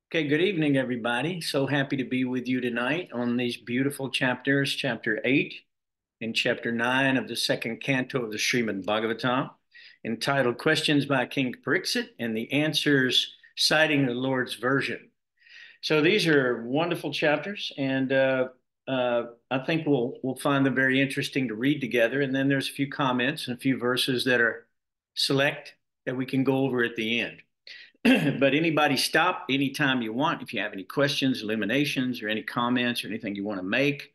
Okay, good evening, everybody. So happy to be with you tonight on these beautiful chapters, chapter 8 and chapter 9 of the second canto of the Srimad Bhagavatam, entitled Questions by King Pariksit and the Answers citing the Lord's Version. So these are wonderful chapters, and I think we'll find them very interesting to read together. And then there's a few comments and a few verses that are select that we can go over at the end. But anybody stop anytime you want. If you have any questions, illuminations, or any comments or anything you want to make,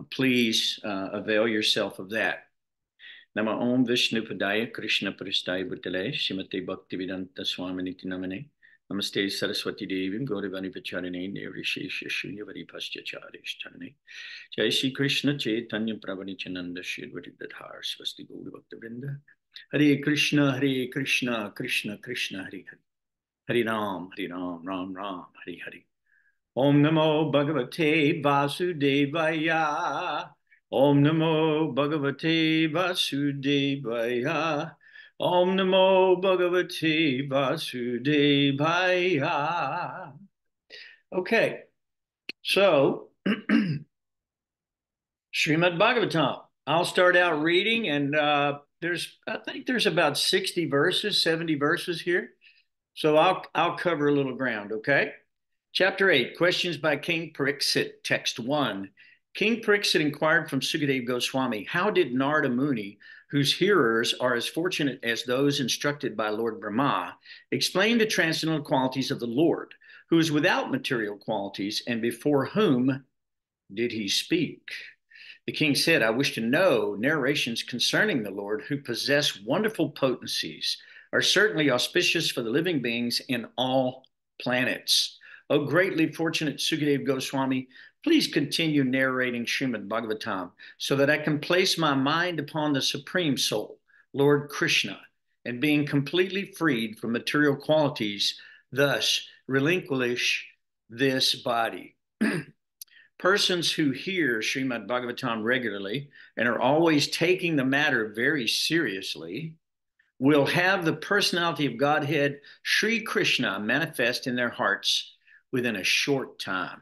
please avail yourself of that. Nama Om Vishnu Padaya Krishna Pristaya Bhutale Srimate Bhaktivedanta Swaminiti Namane Namaste Saraswati Devi Gaurivani Pacharine Nevrishesh Shunyavadi Paschacharishtarane Jai Shri Krishna Chaitanya Prabhanichananda Shirvati Dadhar Swasti Gauri Bhaktivinoda Hare Krishna Krishna Krishna Hare Hare Hari Ram, Ram Ram, Hari Hari. Om Namo Bhagavate Vasudevaya. Om Namo Bhagavate Vasudevaya. Om Namo Bhagavate Vasudevaya. Okay, so Srimad Bhagavatam. I'll start out reading, and I think there's about 60 verses, 70 verses here. So I'll cover a little ground, okay? Chapter 8, Questions by King Pariksit, Text 1. King Pariksit inquired from Sukadeva Goswami, how did Narada Muni, whose hearers are as fortunate as those instructed by Lord Brahma, explain the transcendental qualities of the Lord, who is without material qualities, and before whom did he speak? The king said, I wish to know narrations concerning the Lord, who possess wonderful potencies, are certainly auspicious for the living beings in all planets. O greatly fortunate Sukadeva Goswami, please continue narrating Srimad Bhagavatam so that I can place my mind upon the Supreme Soul, Lord Krishna, and being completely freed from material qualities, thus relinquish this body. Persons who hear Srimad Bhagavatam regularly and are always taking the matter very seriously will have the personality of Godhead, Sri Krishna, manifest in their hearts within a short time.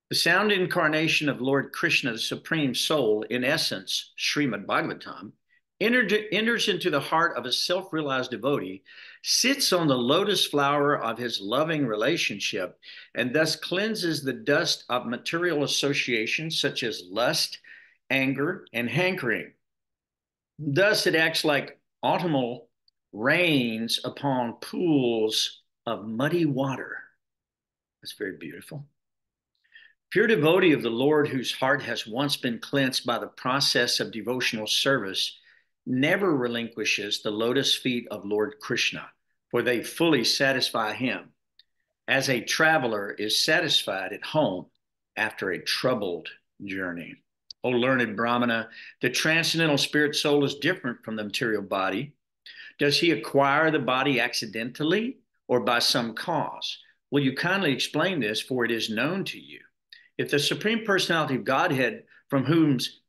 The sound incarnation of Lord Krishna, the Supreme Soul, in essence, Srimad Bhagavatam, enters into the heart of a self-realized devotee, sits on the lotus flower of his loving relationship, and thus cleanses the dust of material associations such as lust, anger, and hankering. Thus, it acts like autumnal rains upon pools of muddy water. That's very beautiful. Pure devotee of the Lord, whose heart has once been cleansed by the process of devotional service, never relinquishes the lotus feet of Lord Krishna, for they fully satisfy him, as a traveler is satisfied at home after a troubled journey. O learned Brahmana, the transcendental spirit soul is different from the material body. Does he acquire the body accidentally or by some cause? Will you kindly explain this, for it is known to you? If the Supreme Personality of Godhead, from whose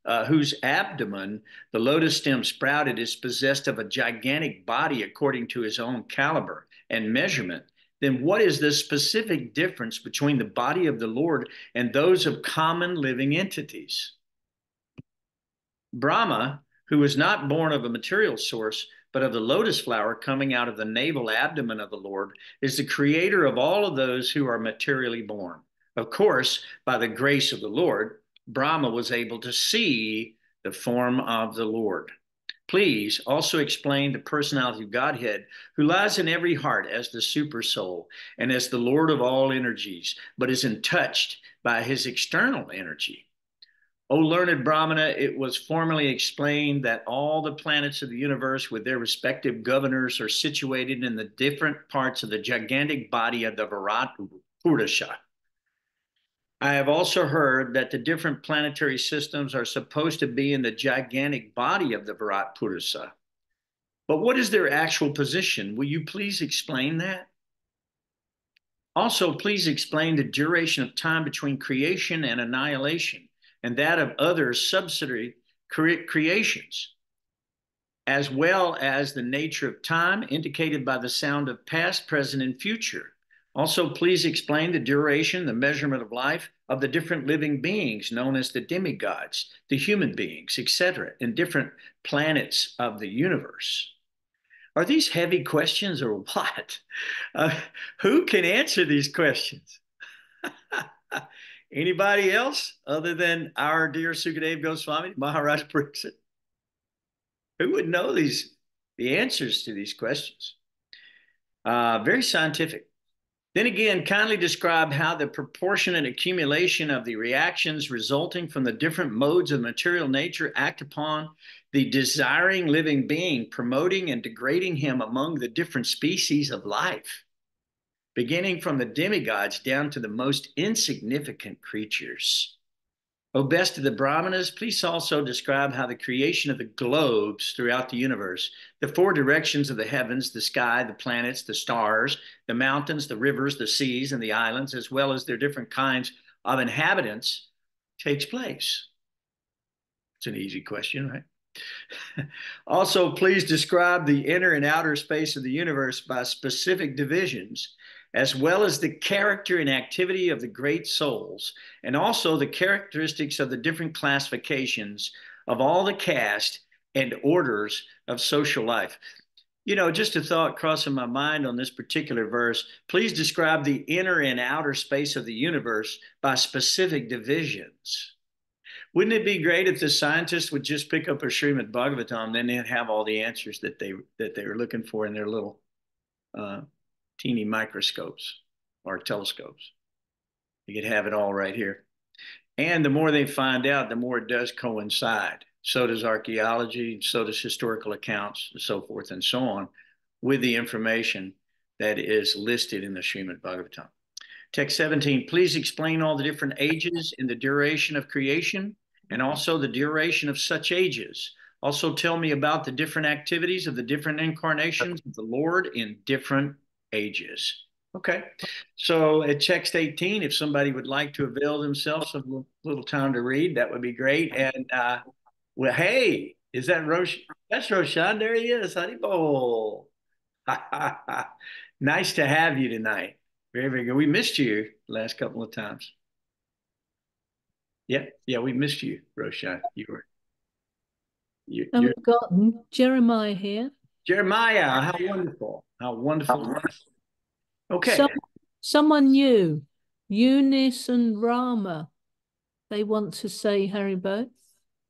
abdomen the lotus stem sprouted, is possessed of a gigantic body according to his own caliber and measurement, then what is the specific difference between the body of the Lord and those of common living entities? Brahma, who is not born of a material source, but of the lotus flower coming out of the navel abdomen of the Lord, is the creator of all of those who are materially born. Of course, by the grace of the Lord, Brahma was able to see the form of the Lord. Please also explain the personality of Godhead, who lies in every heart as the super soul and as the Lord of all energies, but is untouched by his external energy. O learned Brahmana, it was formerly explained that all the planets of the universe with their respective governors are situated in the different parts of the gigantic body of the Virat Purusha. I have also heard that the different planetary systems are supposed to be in the gigantic body of the Virat Purusha. But what is their actual position? Will you please explain that? Also, please explain the duration of time between creation and annihilation, and that of other subsidiary creations, as well as the nature of time indicated by the sound of past, present, and future. Also, please explain the duration, the measurement of life of the different living beings known as the demigods, the human beings, etc., in different planets of the universe. Are these heavy questions or what? Who can answer these questions? Anybody else other than our dear Sukadeva Goswami, Maharaja Pariksit? Who would know the answers to these questions? Very scientific. Then again, kindly describe how the proportionate accumulation of the reactions resulting from the different modes of material nature act upon the desiring living being, promoting and degrading him among the different species of life, beginning from the demigods down to the most insignificant creatures. O best of the Brahmanas, please also describe how the creation of the globes throughout the universe, the four directions of the heavens, the sky, the planets, the stars, the mountains, the rivers, the seas, and the islands, as well as their different kinds of inhabitants, takes place. It's an easy question, right? Also, please describe the inner and outer space of the universe by specific divisions, as well as the character and activity of the great souls, and also the characteristics of the different classifications of all the caste and orders of social life. You know, just a thought crossing my mind on this particular verse. Please describe the inner and outer space of the universe by specific divisions. Wouldn't it be great if the scientists would just pick up a Srimad Bhagavatam, then they'd have all the answers that they were looking for in their little teeny microscopes or telescopes. You could have it all right here. And the more they find out, the more it does coincide. So does archaeology, so does historical accounts, and so forth and so on, with the information that is listed in the Srimad Bhagavatam. Text 17, please explain all the different ages and the duration of creation, and also the duration of such ages. Also tell me about the different activities of the different incarnations of the Lord in different ages. Okay, so at text 18, if somebody would like to avail themselves of a little time to read, that would be great. And well, hey, is that Rosh? That's Roshan. There he is. Haribol. Nice to have you tonight. Very, very good. We missed you the last couple of times. Yeah, we missed you, Roshan. And we've got Jeremiah here. Jeremiah, how wonderful. How wonderful. Okay. Someone new, Eunice and Rama. They want to say Haribo.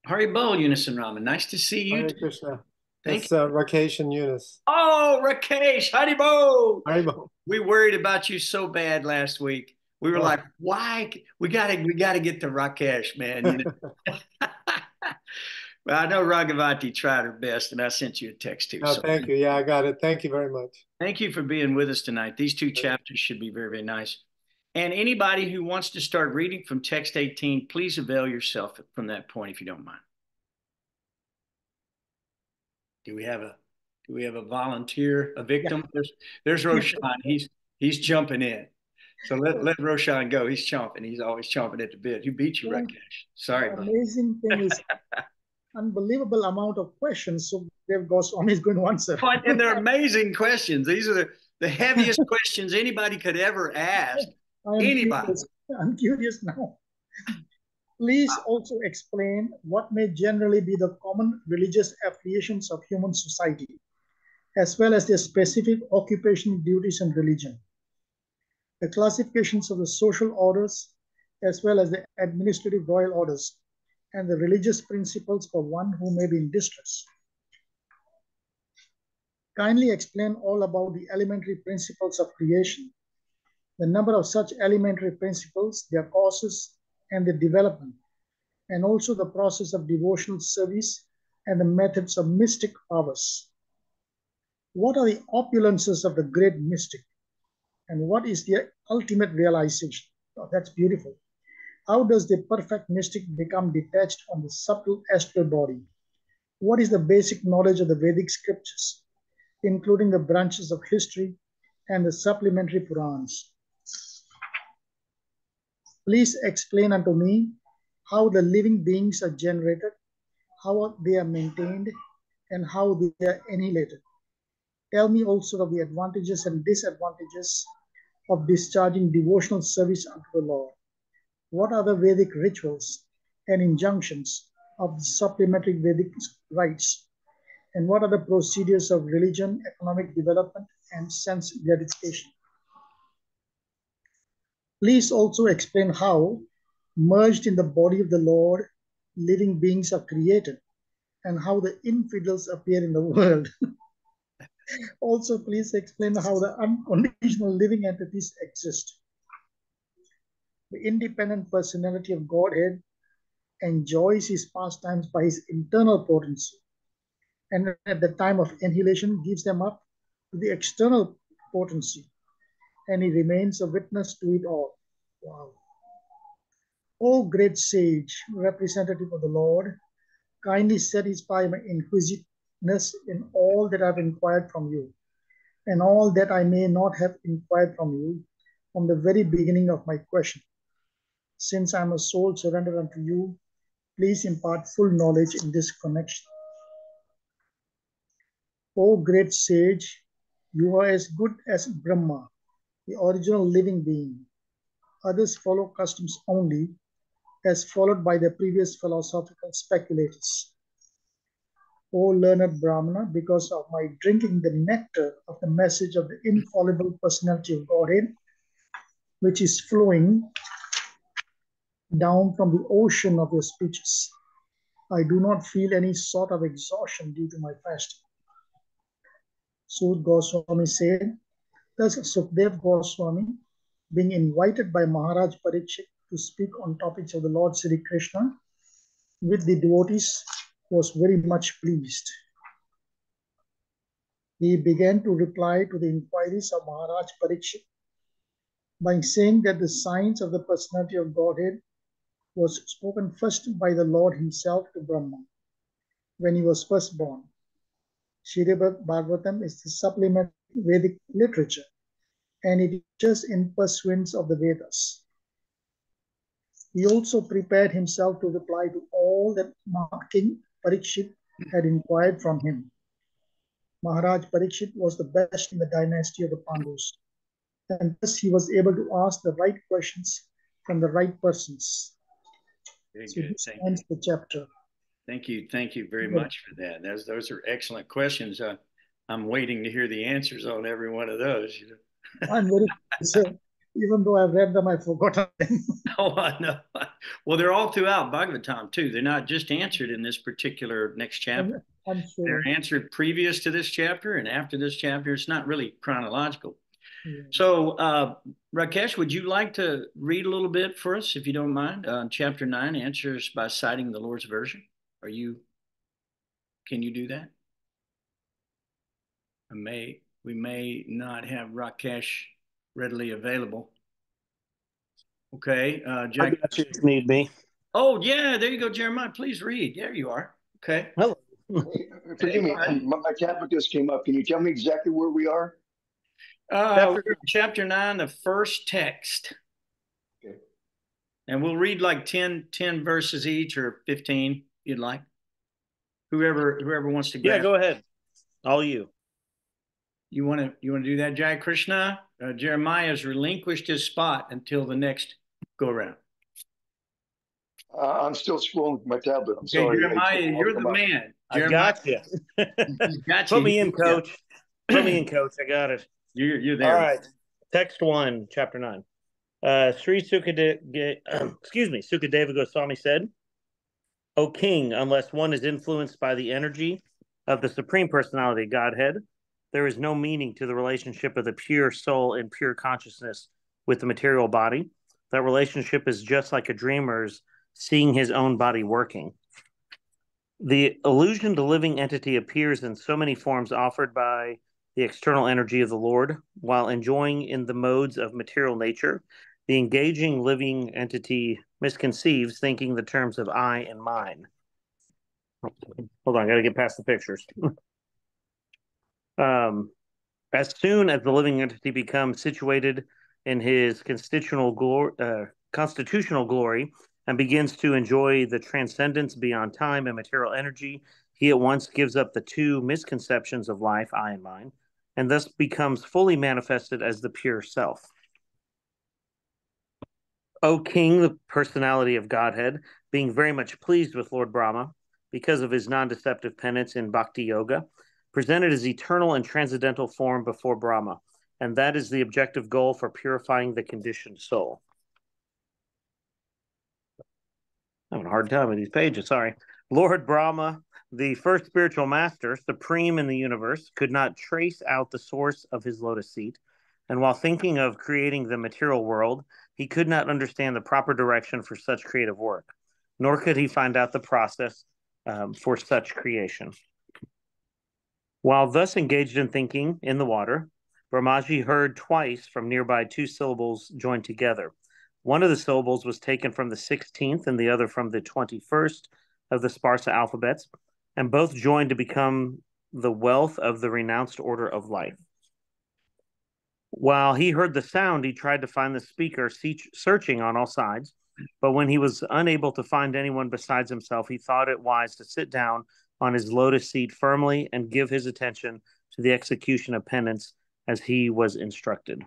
Haribo, Eunice and Rama. Nice to see you. Hare Krishna. Thank you. Rakesh and Eunice. Oh, Rakesh, Haribo. Haribo. We worried about you so bad last week. We were like, why? We gotta get to Rakesh, man. You know? Well, I know Raghavati tried her best, and I sent you a text too. Oh, so thank you. Yeah, I got it. Thank you very much. Thank you for being with us tonight. These two chapters should be very, very nice. And anybody who wants to start reading from text 18, please avail yourself from that point if you don't mind. Do we have a volunteer, a victim? Yeah. There's Roshan. He's jumping in. So let Roshan go. He's chomping. He's always chomping at the bit. Who beat you, Rakesh? Sorry. The amazing thing is unbelievable amount of questions. So Dev Goswami is going to answer. And they're amazing questions. These are the heaviest questions anybody could ever ask. I'm curious now. Please also explain what may generally be the common religious affiliations of human society, as well as their specific occupation, duties, and religion. The classifications of the social orders, as well as the administrative royal orders, and the religious principles for one who may be in distress. Kindly explain all about the elementary principles of creation, the number of such elementary principles, their causes, and their development, and also the process of devotional service and the methods of mystic powers. What are the opulences of the great mystic, and what is their ultimate realization? Oh, that's beautiful. How does the perfect mystic become detached from the subtle astral body? What is the basic knowledge of the Vedic scriptures, including the branches of history and the supplementary Purans? Please explain unto me how the living beings are generated, how they are maintained, and how they are annihilated. Tell me also of the advantages and disadvantages of discharging devotional service unto the Lord? What are the Vedic rituals and injunctions of the supplementary Vedic rites? And what are the procedures of religion, economic development, and sense gratification? Please also explain how, merged in the body of the Lord, living beings are created, and how the infidels appear in the world. Also, please explain how the unconditional living entities exist. The independent personality of Godhead enjoys his pastimes by his internal potency, and at the time of annihilation gives them up to the external potency, and he remains a witness to it all. Wow. O great sage, representative of the Lord, kindly satisfy my inquisitiveness in all that I have inquired from you, and all that I may not have inquired from you from the very beginning of my question. Since I am a soul surrendered unto you, please impart full knowledge in this connection. O great sage, you are as good as Brahma, the original living being. Others follow customs only, as followed by the previous philosophical speculators. O learned Brahmana, because of my drinking the nectar of the message of the infallible personality of Godhead, which is flowing down from the ocean of your speeches, I do not feel any sort of exhaustion due to my fasting. Sud Goswami said, thus Sukadeva Goswami, being invited by Maharaja Pariksit to speak on topics of the Lord Sri Krishna with the devotees, was very much pleased. He began to reply to the inquiries of Maharaj Pariksit by saying that the science of the personality of Godhead was spoken first by the Lord himself to Brahma when he was first born. Srimad Bhagavatam is the supplementary Vedic literature, and it teaches in pursuance of the Vedas. He also prepared himself to reply to all that King Pariksit had inquired from him. Maharaj Pariksit was the best in the dynasty of the Pandus, and thus he was able to ask the right questions from the right persons. Very So good. this Thank ends you. the chapter. Thank you very much for that. Those are excellent questions. I'm waiting to hear the answers on every one of those. I'm very even though I've read them, I've forgotten them. Oh, I know. Well, they're all throughout Bhagavatam too. They're not just answered in this particular next chapter. I'm sure. They're answered previous to this chapter and after this chapter. It's not really chronological. Yeah. So, Rakesh, would you like to read a little bit for us, if you don't mind? Chapter 9, answers by citing the Lord's version. Can you do that? We may not have Rakesh readily available. Okay, Jack. I got you if need be. Oh, yeah, there you go, Jeremiah. Please read. There you are. Okay. Hello. Forgive me, my tablet just came up. Can you tell me exactly where we are? Chapter 9, the first text. Okay. And we'll read like 10 verses each, or 15, you'd like. Whoever wants to grab. Yeah, go ahead. All you. You want to do that, Jai Krishna? Jeremiah has relinquished his spot until the next go around. I'm still scrolling my tablet. I'm Okay, sorry. Jeremiah, you're the man. I got you. Put me in, coach. Put me in, coach. I got it. You're there. All right. Text 1, chapter 9. Sri Sukadeva, Sukadeva Goswami said, O king, unless one is influenced by the energy of the Supreme Personality Godhead, there is no meaning to the relationship of the pure soul and pure consciousness with the material body. That relationship is just like a dreamer's seeing his own body working. The illusion to living entity appears in so many forms offered by the external energy of the Lord, while enjoying in the modes of material nature. The engaging living entity misconceives, thinking the terms of I and mine. Hold on, I got to get past the pictures. As soon as the living entity becomes situated in his constitutional glory and begins to enjoy the transcendence beyond time and material energy, he at once gives up the two misconceptions of life, I and mine, and thus becomes fully manifested as the pure self. O King, the personality of Godhead, being very much pleased with Lord Brahma because of his non-deceptive penance in Bhakti Yoga, presented his eternal and transcendental form before Brahma, and that is the objective goal for purifying the conditioned soul. I'm having a hard time with these pages, sorry. Lord Brahma, the first spiritual master, supreme in the universe, could not trace out the source of his lotus seat, and while thinking of creating the material world, he could not understand the proper direction for such creative work, nor could he find out the process for such creation. While thus engaged in thinking in the water, Brahmaji heard twice from nearby two syllables joined together. One of the syllables was taken from the 16th and the other from the 21st of the Sparsa alphabets, and both joined to become the wealth of the renounced order of life. While he heard the sound, he tried to find the speaker, searching on all sides, but when he was unable to find anyone besides himself, he thought it wise to sit down on his lotus seat firmly and give his attention to the execution of penance as he was instructed.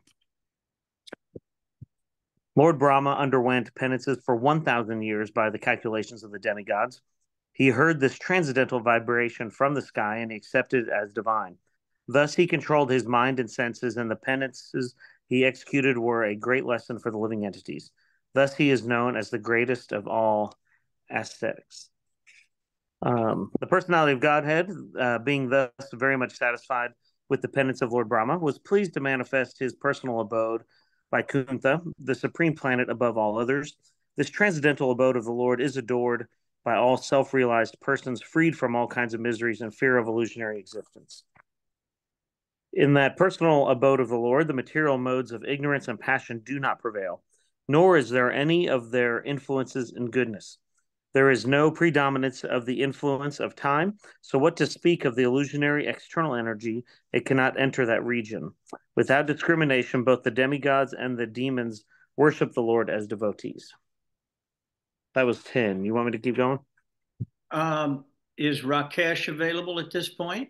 Lord Brahma underwent penances for 1,000 years by the calculations of the demigods. He heard this transcendental vibration from the sky and he accepted it as divine. Thus he controlled his mind and senses, and the penances he executed were a great lesson for the living entities. Thus he is known as the greatest of all ascetics. The personality of Godhead, being thus very much satisfied with the penance of Lord Brahma, was pleased to manifest his personal abode by Kuntha, the supreme planet above all others. This transcendental abode of the Lord is adored by all self-realized persons freed from all kinds of miseries and fear of illusionary existence. In that personal abode of the Lord, the material modes of ignorance and passion do not prevail, nor is there any of their influences in goodness. There is no predominance of the influence of time, so what to speak of the illusionary external energy, it cannot enter that region. Without discrimination, both the demigods and the demons worship the Lord as devotees. That was 10. You want me to keep going? Is Rakesh available at this point?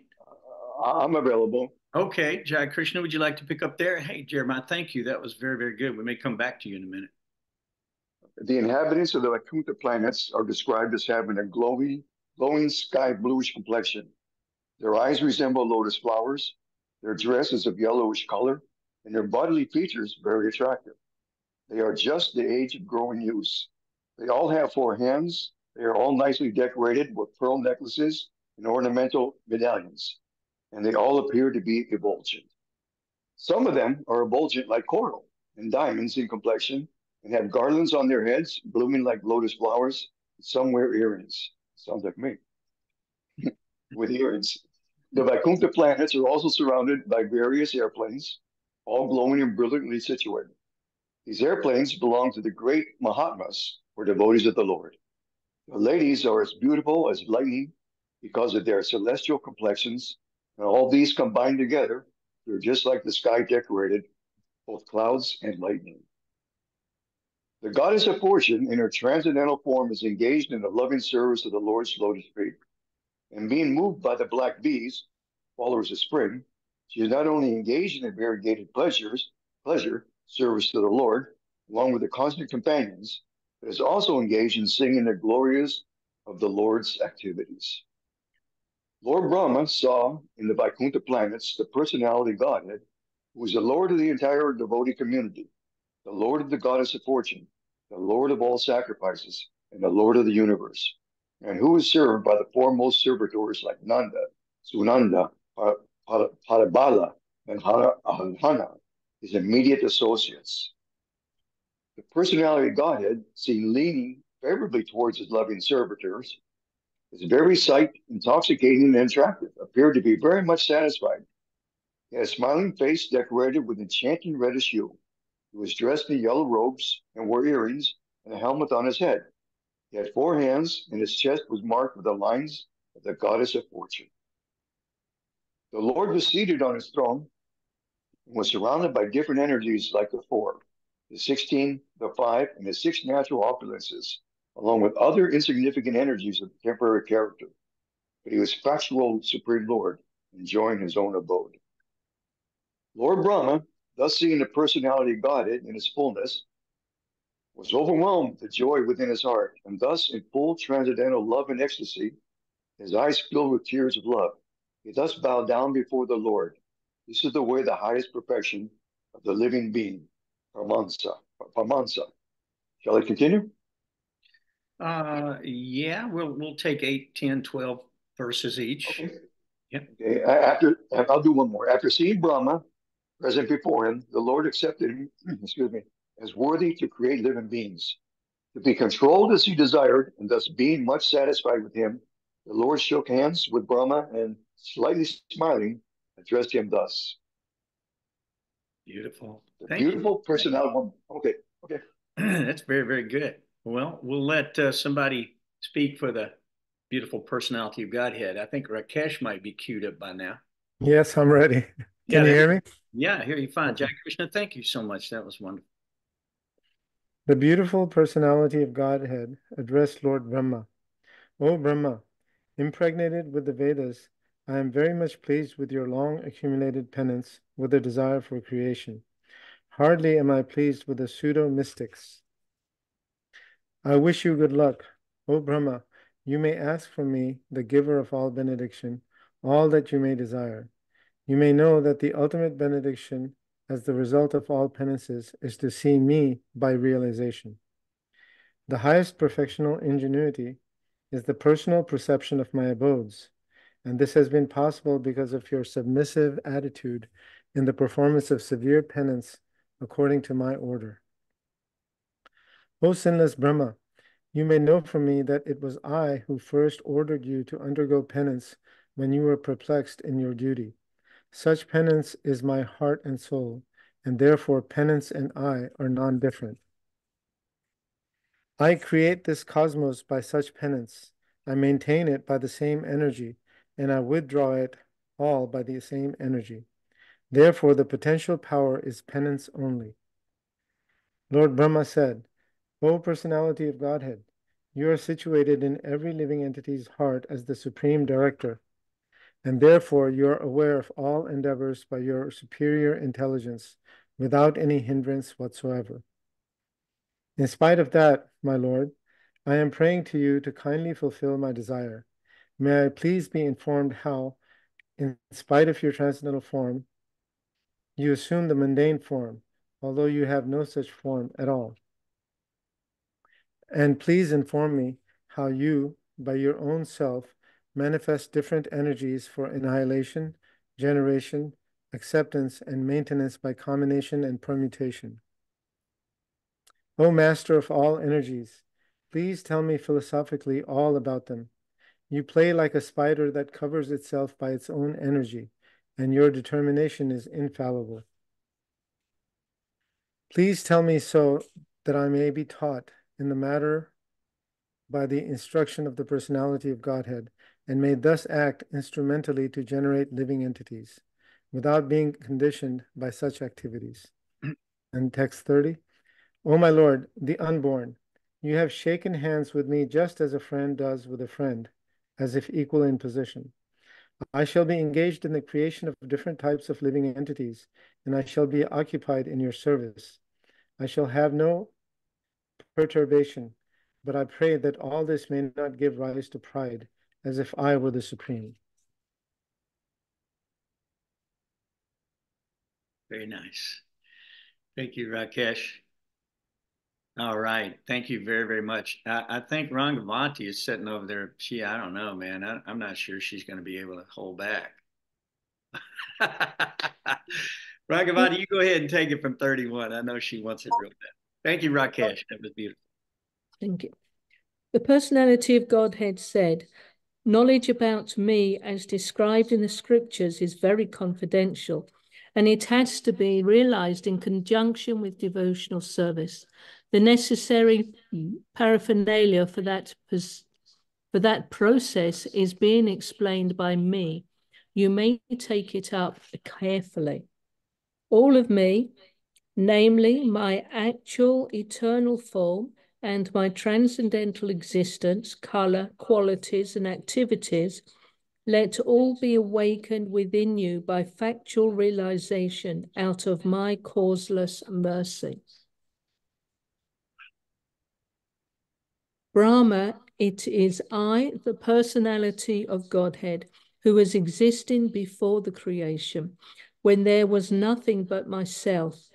I'm available. Okay, Jai Krishna, would you like to pick up there? Hey, Jeremiah, thank you. That was very, very good. We may come back to you in a minute. The inhabitants of the Vaikuntha planets are described as having a glowing sky bluish complexion. Their eyes resemble lotus flowers. Their dress is of yellowish color, and their bodily features very attractive. They are just the age of growing youths. They all have 4 hands. They are all nicely decorated with pearl necklaces and ornamental medallions, and they all appear to be effulgent. Some of them are effulgent like coral and diamonds in complexion, and have garlands on their heads, blooming like lotus flowers. Some wear earrings. Sounds like me. With earrings. The Vaikuntha planets are also surrounded by various airplanes, all glowing and brilliantly situated. These airplanes belong to the great Mahatmas, or devotees of the Lord. The ladies are as beautiful as lightning because of their celestial complexions, and all these combined together, they're just like the sky decorated, both clouds and lightning. The goddess of fortune in her transcendental form is engaged in the loving service of the Lord's lotus feet. And being moved by the black bees, followers of spring, she is not only engaged in variegated pleasure, service to the Lord, along with the constant companions, but is also engaged in singing the glories of the Lord's activities. Lord Brahma saw in the Vaikuntha planets the personality Godhead, who is the Lord of the entire devotee community, the Lord of the goddess of fortune, the Lord of all sacrifices, and the Lord of the universe, and who is served by the foremost servitors like Nanda, Sunanda, Parabala, and Hana, his immediate associates. The personality of Godhead, seen leaning favorably towards his loving servitors, his very sight intoxicating and attractive, appeared to be very much satisfied. He had a smiling face decorated with enchanting reddish hue. He was dressed in yellow robes and wore earrings and a helmet on his head. He had 4 hands, and his chest was marked with the lines of the goddess of fortune. The Lord was seated on his throne and was surrounded by different energies like the 4, the 16, the 5, and the 6 natural opulences, along with other insignificant energies of temporary character. But he was factual Supreme Lord, enjoying his own abode. Lord Brahma, thus seeing the personality of Godhead in its fullness, was overwhelmed with joy within his heart, and thus in full transcendental love and ecstasy, his eyes filled with tears of love. He thus bowed down before the Lord. This is the way, the highest perfection of the living being, Paramahansa. Paramahansa. Shall I continue? Yeah, we'll take 8, 10, 12 verses each. Okay. Yep. Okay. I'll do one more. After seeing Brahma present before him, the Lord accepted him, excuse me, as worthy to create living beings, to be controlled as he desired, and thus being much satisfied with him, the Lord shook hands with Brahma and, slightly smiling, addressed him thus. Beautiful. The Thank beautiful you. personality woman. Okay. That's very, very good. Well, we'll let somebody speak for the beautiful personality of Godhead. I think Rakesh might be queued up by now. Yes, I'm ready. Can you hear me? Yeah, I hear you fine. Jai Krishna, thank you so much. That was wonderful. The beautiful personality of Godhead addressed Lord Brahma. O Brahma, impregnated with the Vedas, I am very much pleased with your long accumulated penance with a desire for creation. Hardly am I pleased with the pseudo-mystics. I wish you good luck. O Brahma, you may ask from me, the giver of all benediction, all that you may desire. You may know that the ultimate benediction, as the result of all penances, is to see me by realization. The highest perfectional ingenuity is the personal perception of my abodes, and this has been possible because of your submissive attitude in the performance of severe penance according to my order. O sinless Brahma, you may know from me that it was I who first ordered you to undergo penance when you were perplexed in your duty. Such penance is my heart and soul, and therefore penance and I are non-different. I create this cosmos by such penance. I maintain it by the same energy, and I withdraw it all by the same energy. Therefore, the potential power is penance only. Lord Brahma said, O personality of Godhead, you are situated in every living entity's heart as the supreme director, and therefore you are aware of all endeavors by your superior intelligence without any hindrance whatsoever. In spite of that, my Lord, I am praying to you to kindly fulfill my desire. May I please be informed how, in spite of your transcendental form, you assume the mundane form, although you have no such form at all. And please inform me how you, by your own self, manifest different energies for annihilation, generation, acceptance, and maintenance by combination and permutation. O Master of all energies, please tell me philosophically all about them. You play like a spider that covers itself by its own energy, and your determination is infallible. Please tell me so that I may be taught in the matter by the instruction of the personality of Godhead, and may thus act instrumentally to generate living entities, without being conditioned by such activities. And text 30. O my Lord, the unborn, you have shaken hands with me just as a friend does with a friend, as if equal in position. I shall be engaged in the creation of different types of living entities, and I shall be occupied in your service. I shall have no perturbation, but I pray that all this may not give rise to pride, as if I were the supreme. Very nice. Thank you, Rakesh. All right. Thank you very, very much. I think Rangavanti is sitting over there. I don't know, man. I'm not sure she's going to be able to hold back. Rangavanti, you go ahead and take it from 31. I know she wants it real bad. Thank you, Rakesh. That was beautiful. Thank you. The personality of Godhead said, knowledge about me as described in the scriptures is very confidential, and it has to be realized in conjunction with devotional service. The necessary paraphernalia for that process is being explained by me. You may take it up carefully. All of me, namely my actual eternal form and my transcendental existence, color, qualities, and activities, let all be awakened within you by factual realization out of my causeless mercy. Brahma, it is I, the personality of Godhead, who was existing before the creation, when there was nothing but myself,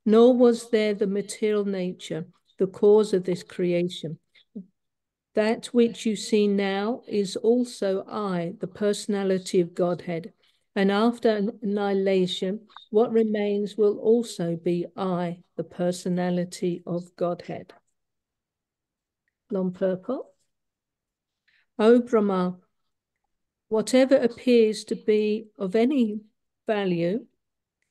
nor was there the material nature, the cause of this creation. That which you see now is also I, the personality of Godhead. And after annihilation, what remains will also be I, the personality of Godhead. Long purple. O Brahma, whatever appears to be of any value,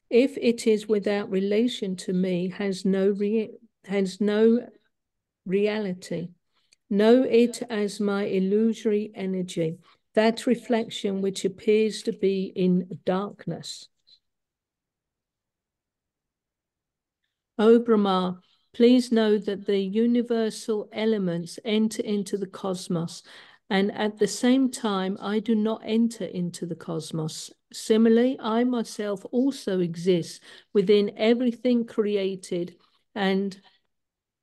if it is without relation to me, has no reality. Know it as my illusory energy, that reflection which appears to be in darkness. O Brahma, please know that the universal elements enter into the cosmos, and at the same time, I do not enter into the cosmos. Similarly, I myself also exist within everything created, and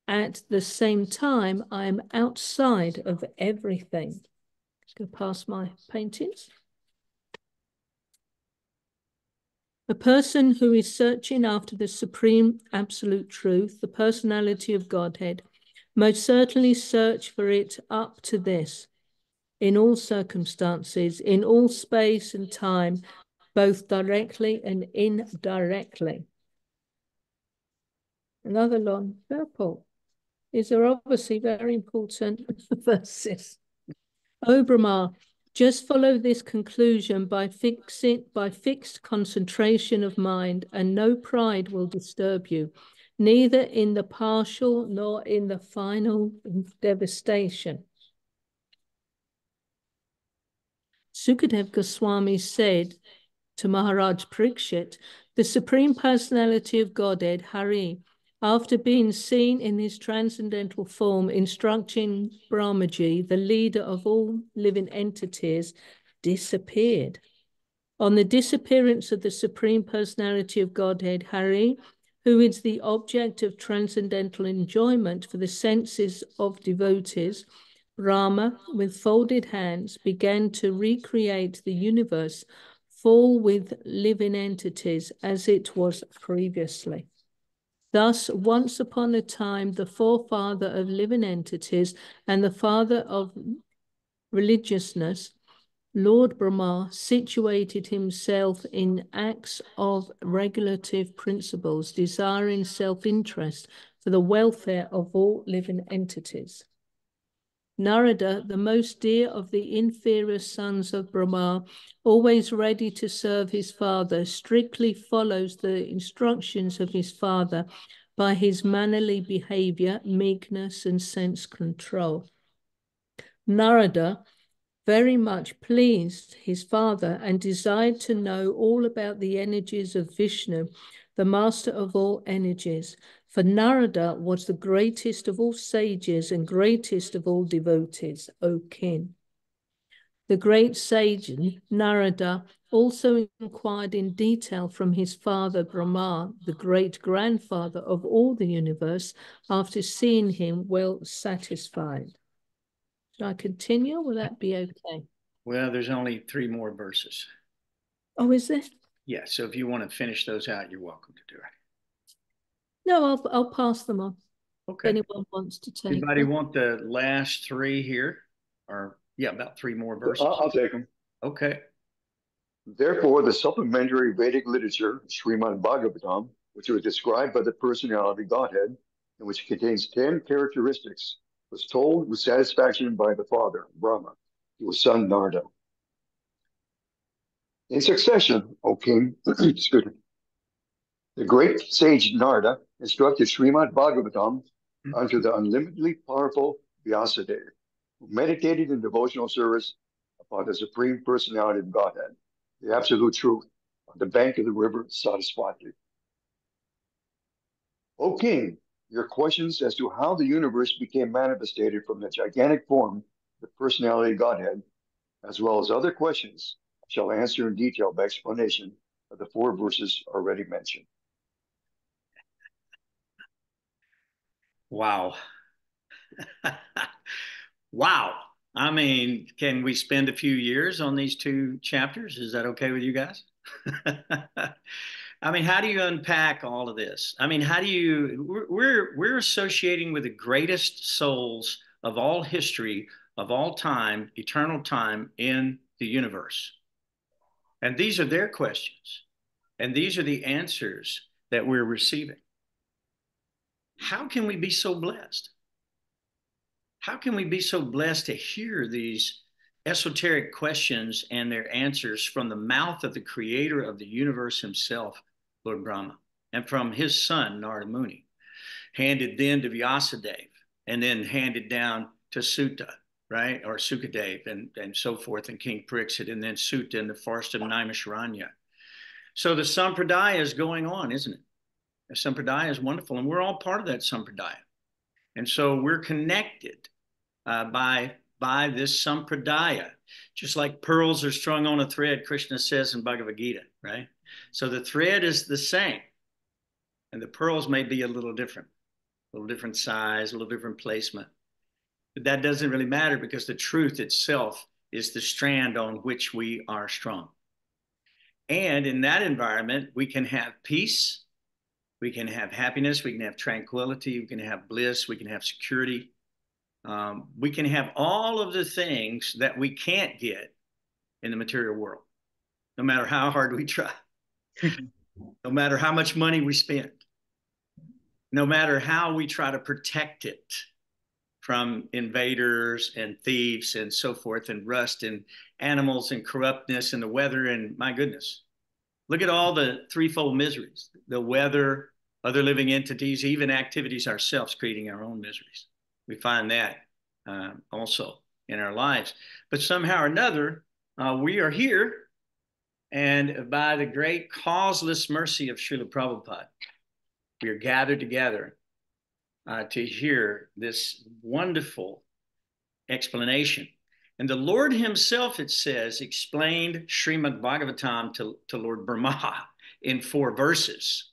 at the same time, I am outside of everything. Let's go past my paintings. A person who is searching after the supreme absolute truth, the personality of Godhead, most certainly search for it up to this, in all circumstances, in all space and time, both directly and indirectly. Another long purple. These are obviously very important verses. O Brahma, just follow this conclusion by fixed concentration of mind, and no pride will disturb you, neither in the partial nor in the final devastation. Sukadeva Goswami said to Maharaja Pariksit, the Supreme Personality of Godhead, Hari, after being seen in his transcendental form, instructing Brahmaji, the leader of all living entities, disappeared. On the disappearance of the Supreme Personality of Godhead, Hari, who is the object of transcendental enjoyment for the senses of devotees, Brahma, with folded hands, began to recreate the universe full with living entities as it was previously. Thus, once upon a time, the forefather of living entities and the father of religiousness, Lord Brahma, situated himself in acts of regulative principles, desiring self-interest for the welfare of all living entities. Narada, the most dear of the inferior sons of Brahma, always ready to serve his father, strictly follows the instructions of his father by his mannerly behavior, meekness, and sense control. Narada very much pleased his father and desired to know all about the energies of Vishnu, the master of all energies. For Narada was the greatest of all sages and greatest of all devotees, O king. The great sage Narada also inquired in detail from his father Brahma, the great-grandfather of all the universe, after seeing him well satisfied. Should I continue? Will that be okay? Well, there's only 3 more verses. Oh, is there? Yeah, so if you want to finish those out, you're welcome to do it. No, I'll pass them on. Okay. If anyone wants to take Anybody them. want the last 3 here? Or, yeah, about 3 more verses. I'll take them. Okay. Therefore, the supplementary Vedic literature, Srimad Bhagavatam, which was described by the personality Godhead, and which contains 10 characteristics, was told with satisfaction by the father, Brahma, to his son Narada. In succession, O king, excuse me, the great sage Narada instructed Srimad Bhagavatam unto the unlimitedly powerful Vyasadeva, who meditated in devotional service upon the Supreme Personality of Godhead, the Absolute Truth, on the bank of the river Saraswati. O king, your questions as to how the universe became manifested from the gigantic form of the Personality of Godhead, as well as other questions, I shall answer in detail by explanation of the 4 verses already mentioned. Wow. Wow. I mean, can we spend a few years on these two chapters? Is that okay with you guys? I mean, how do you unpack all of this? I mean, how do you we're associating with the greatest souls of all history, of all time, eternal time in the universe. And these are their questions. And these are the answers that we're receiving. How can we be so blessed? How can we be so blessed to hear these esoteric questions and their answers from the mouth of the creator of the universe himself, Lord Brahma, and from his son, Narada Muni, handed then to Vyasadeva, and then handed down to Sutta, right? Or Sukadeva, and so forth, and King Pariksit, and then Sutta in the forest of Naimisharanya. So the Sampradaya is going on, isn't it? The Sampradaya is wonderful, and we're all part of that Sampradaya. And so we're connected by this Sampradaya, just like pearls are strung on a thread, Krishna says in Bhagavad Gita, right? So the thread is the same, and the pearls may be a little different size, a little different placement. But that doesn't really matter because the truth itself is the strand on which we are strung. And in that environment, we can have peace, we can have happiness, we can have tranquility, we can have bliss, we can have security. We can have all of the things that we can't get in the material world, no matter how hard we try, no matter how much money we spend, no matter how we try to protect it from invaders and thieves and so forth, and rust and animals and corruptness and the weather. And my goodness, look at all the threefold miseries: the weather, other living entities, even activities ourselves creating our own miseries. We find that also in our lives. But somehow or another, we are here, and by the great causeless mercy of Srila Prabhupada, we are gathered together to hear this wonderful explanation. And the Lord himself, it says, explained Srimad Bhagavatam to Lord Brahma in 4 verses.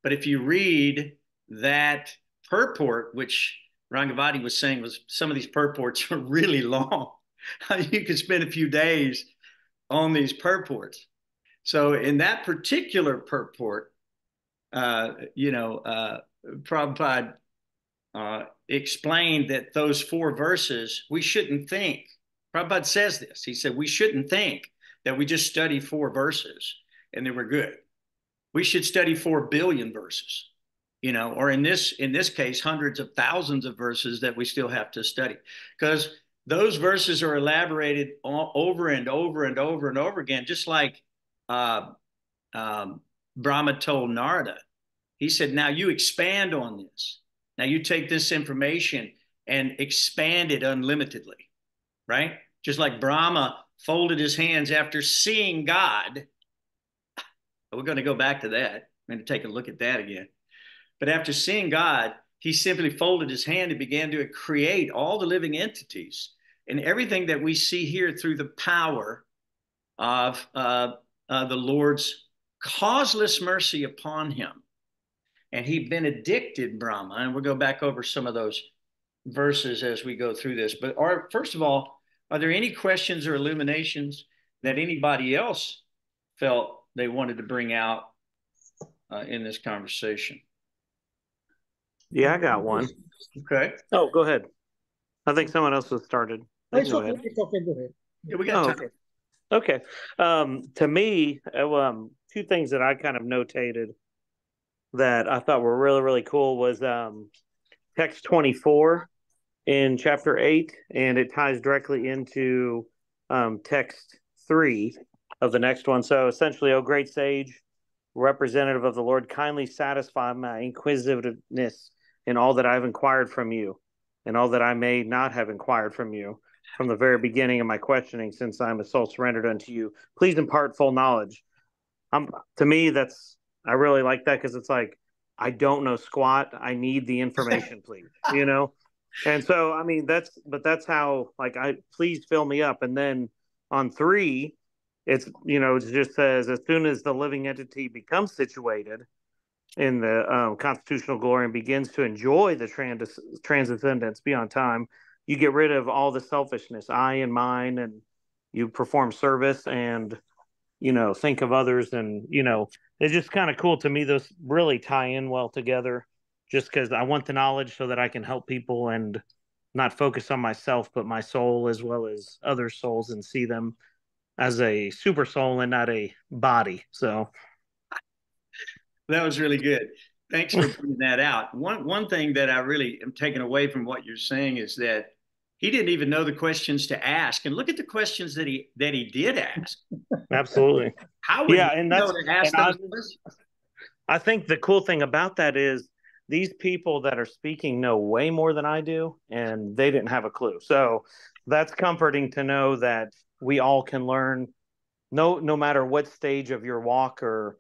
But if you read that purport, which Rangavati was saying was some of these purports are really long. You could spend a few days on these purports. So in that particular purport, Prabhupada explained that those 4 verses, we shouldn't think. Prabhupada says this. He said, we shouldn't think that we just study 4 verses and then we're good. We should study 4 billion verses. Or in this case, hundreds of thousands of verses that we still have to study, because those verses are elaborated over and over and over and over again, just like Brahma told Narada. He said, now you expand on this. Now you take this information and expand it unlimitedly, right? Just like Brahma folded his hands after seeing God. We're going to go back to that. We're going to take a look at that again. But after seeing God, he simply folded his hand and began to create all the living entities and everything that we see here through the power of the Lord's causeless mercy upon him. And he benedicted Brahma. And we'll go back over some of those verses as we go through this. But first of all, are there any questions or illuminations that anybody else felt they wanted to bring out in this conversation? Yeah, I got one. Okay. Oh, go ahead. I think someone else has started. It's okay. It's okay. Go ahead. Yeah, we got time. Okay. To me, 2 things that I kind of notated that I thought were really, really cool was text 24 in chapter 8, and it ties directly into text 3 of the next one. So essentially, O great sage, representative of the Lord, kindly satisfy my inquisitiveness in all that I've inquired from you, and all that I may not have inquired from you from the very beginning of my questioning, since I'm a soul surrendered unto you. Please impart full knowledge. To me, I really like that, because it's like, I don't know squat. I need the information, please. And so, I mean, that's how, like, please fill me up. And then on 3, it just says, as soon as the living entity becomes situated in the constitutional glory and begins to enjoy the transcendence beyond time, you get rid of all the selfishness, I and mine, and you perform service and, think of others. And, it's just kind of cool to me. Those really tie in well together just because I want the knowledge so that I can help people and not focus on myself, but my soul as well as other souls and see them as a super soul and not a body. So that was really good. Thanks for bringing that out. One thing that I really am taking away from what you're saying is that he didn't even know the questions to ask. And look at the questions that he did ask. Absolutely. How would and know to ask those questions? I think the cool thing about that is these people that are speaking know way more than I do, and they didn't have a clue. So that's comforting to know that we all can learn, no matter what stage of your walk or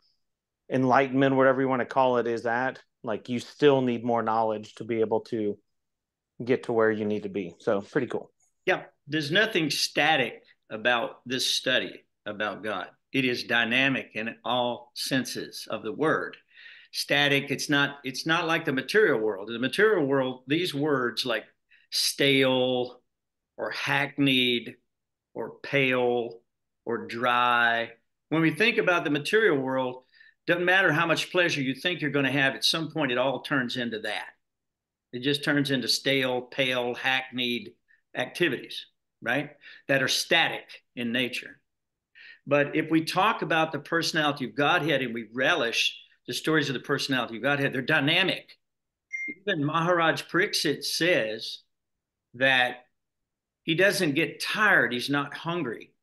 enlightenment, whatever you want to call it, is at. Like, you still need more knowledge to be able to get to where you need to be. So pretty cool. Yeah, there's nothing static about this study about God. It is dynamic in all senses of the word. Static, it's not like the material world. In the material world, these words like stale or hackneyed or pale or dry, when we think about the material world, doesn't matter how much pleasure you think you're going to have, at some point it all turns into that. It just turns into stale, pale, hackneyed activities, right? That are static in nature. But if we talk about the personality of Godhead and we relish the stories of the personality of Godhead, they're dynamic. Even Maharaja Pariksit says that he doesn't get tired. He's not hungry.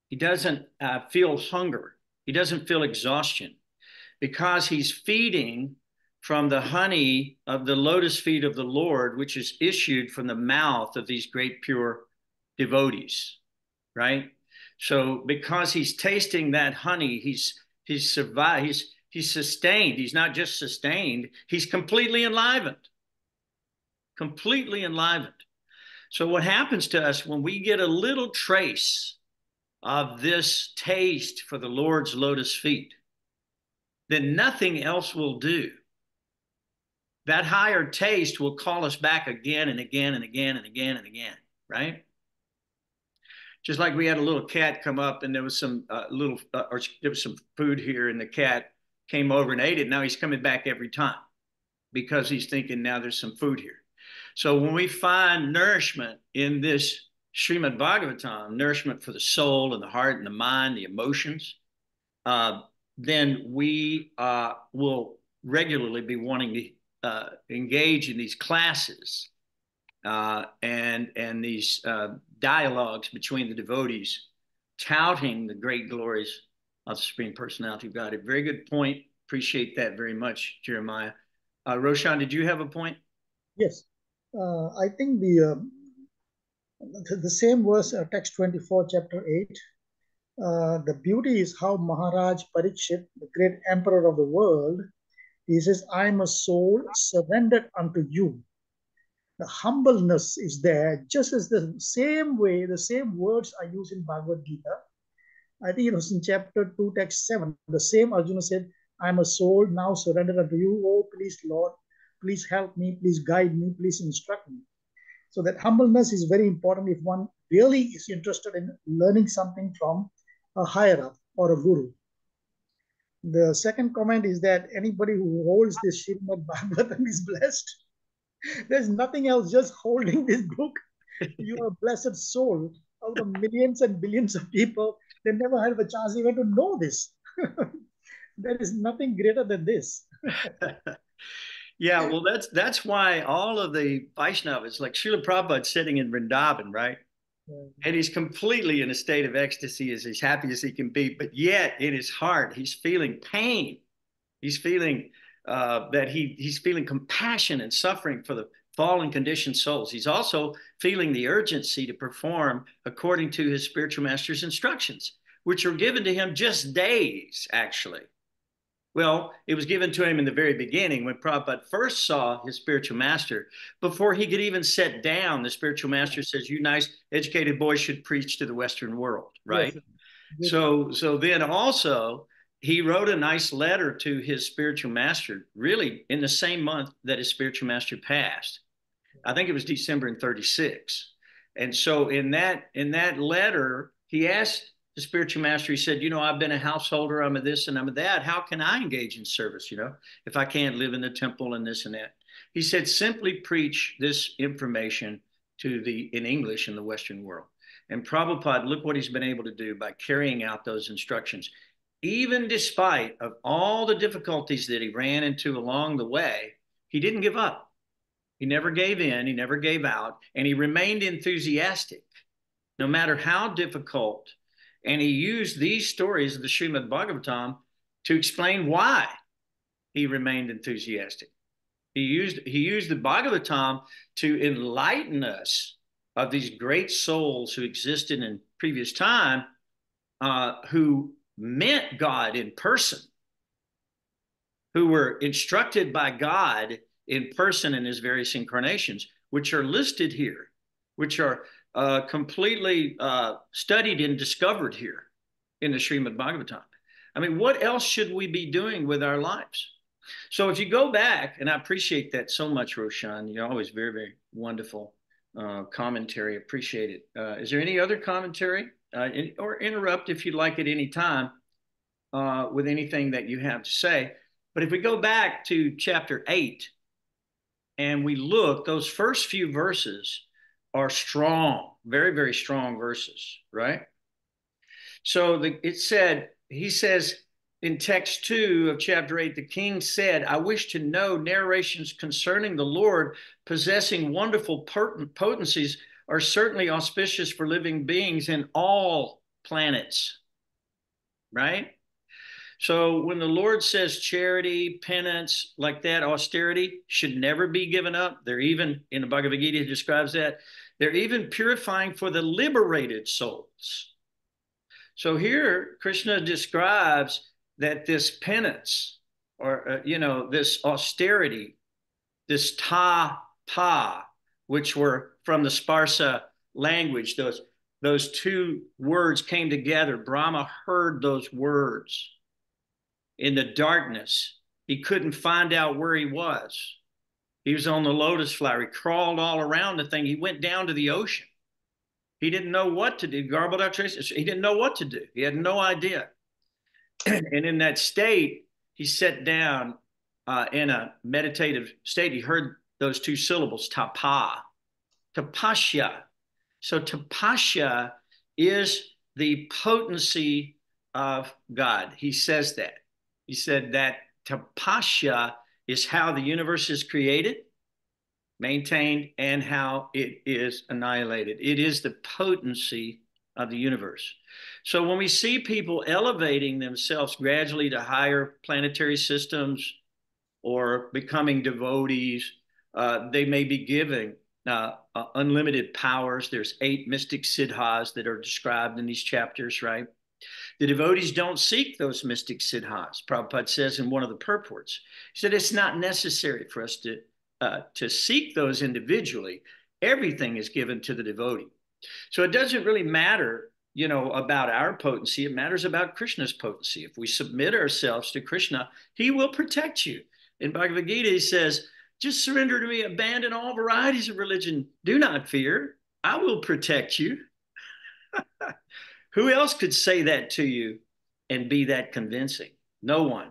He doesn't feel hunger. He doesn't feel exhaustion because he's feeding from the honey of the lotus feet of the Lord, which is issued from the mouth of these great pure devotees, right? So because he's tasting that honey, he's survived, he's sustained. He's not just sustained, he's completely enlivened. Completely enlivened. So what happens to us when we get a little trace of this taste for the Lord's lotus feet, then nothing else will do. That higher taste will call us back again and again and again and again and again, right? Just like we had a little cat come up and there was some there was some food here and the cat came over and ate it. Now he's coming back every time because he's thinking now there's some food here. So when we find nourishment in this Srimad Bhagavatam, nourishment for the soul and the heart and the mind, the emotions, then we will regularly be wanting to engage in these classes and these dialogues between the devotees, touting the great glories of the Supreme Personality of God. A very good point. Appreciate that very much, Jeremiah. Roshan, did you have a point? Yes. I think the same verse, text 24, chapter 8, the beauty is how Maharaj Pariksit, the great emperor of the world, he says, I am a soul surrendered unto you. The humbleness is there, just as the same way, the same words are used in Bhagavad Gita. I think it was in chapter 2, text 7. The same Arjuna said, I am a soul now surrendered unto you. Oh, please, Lord, please help me, please guide me, please instruct me. So that humbleness is very important if one really is interested in learning something from a higher up or a guru. The second comment is that anybody who holds this Srimad Bhagavatam is blessed. There's nothing else, just holding this book. You are a blessed soul. Out of millions and billions of people, they never had a chance even to know this. There is nothing greater than this. Yeah, well, that's why all of the Vaishnavas, like Srila Prabhupada sitting in Vrindavan, right? And he's completely in a state of ecstasy, as he's happy as he can be, but yet in his heart, he's feeling pain. He's feeling that he's feeling compassion and suffering for the fallen conditioned souls. He's also feeling the urgency to perform according to his spiritual master's instructions, which were given to him just days, actually. Well, it was given to him in the very beginning when Prabhupada first saw his spiritual master. Before he could even sit down, the spiritual master says, you nice, educated boys should preach to the Western world, right? Yes. So then also, he wrote a nice letter to his spiritual master, really in the same month that his spiritual master passed. I think it was December in 36. And so in that letter, he asked the spiritual master, he said, I've been a householder, I'm a this and I'm a that. How can I engage in service, if I can't live in the temple and this and that? He said, simply preach this information in English in the Western world. And Prabhupada, look what he's been able to do by carrying out those instructions. Even despite of all the difficulties that he ran into along the way, he didn't give up. He never gave in, he never gave out, and he remained enthusiastic, no matter how difficult. And he used these stories of the Srimad Bhagavatam to explain why he remained enthusiastic. He used the Bhagavatam to enlighten us of these great souls who existed in previous time, who met God in person, who were instructed by God in person in his various incarnations, which are listed here, which are completely studied and discovered here in the Srimad Bhagavatam. I mean, what else should we be doing with our lives? So if you go back, and I appreciate that so much, Roshan, you're always very, very wonderful commentary. Appreciate it. Is there any other commentary? Or interrupt if you'd like at any time with anything that you have to say. But if we go back to chapter 8 and we look, those first few verses are strong, very, very strong verses, right? So he says in text 2 of chapter 8, the king said, I wish to know narrations concerning the Lord possessing wonderful potencies are certainly auspicious for living beings in all planets, right? So when the Lord says charity, penance, like that, austerity should never be given up. They're even, in the Bhagavad Gita, describes that, they're even purifying for the liberated souls. So here, Krishna describes that this penance, or, this austerity, this ta-pa, which were from the Sparsa language, those two words came together. Brahma heard those words in the darkness. He couldn't find out where he was. He was on the lotus flower. He crawled all around the thing. He went down to the ocean. He didn't know what to do. He didn't know what to do. He had no idea. And in that state, he sat down in a meditative state. He heard those two syllables, tapa, tapasya. So tapasya is the potency of God. He says that. He said that tapasya is how the universe is created, maintained, and how it is annihilated. It is the potency of the universe. So when we see people elevating themselves gradually to higher planetary systems or becoming devotees, they may be given unlimited powers. There's 8 mystic siddhas that are described in these chapters, right? The devotees don't seek those mystic siddhas. Prabhupada says in one of the purports, he said it's not necessary for us to seek those individually. Everything is given to the devotee. So it doesn't really matter, about our potency. It matters about Krishna's potency. If we submit ourselves to Krishna, he will protect you. In Bhagavad Gita, he says, just surrender to me, abandon all varieties of religion. Do not fear. I will protect you. Who else could say that to you and be that convincing? No one.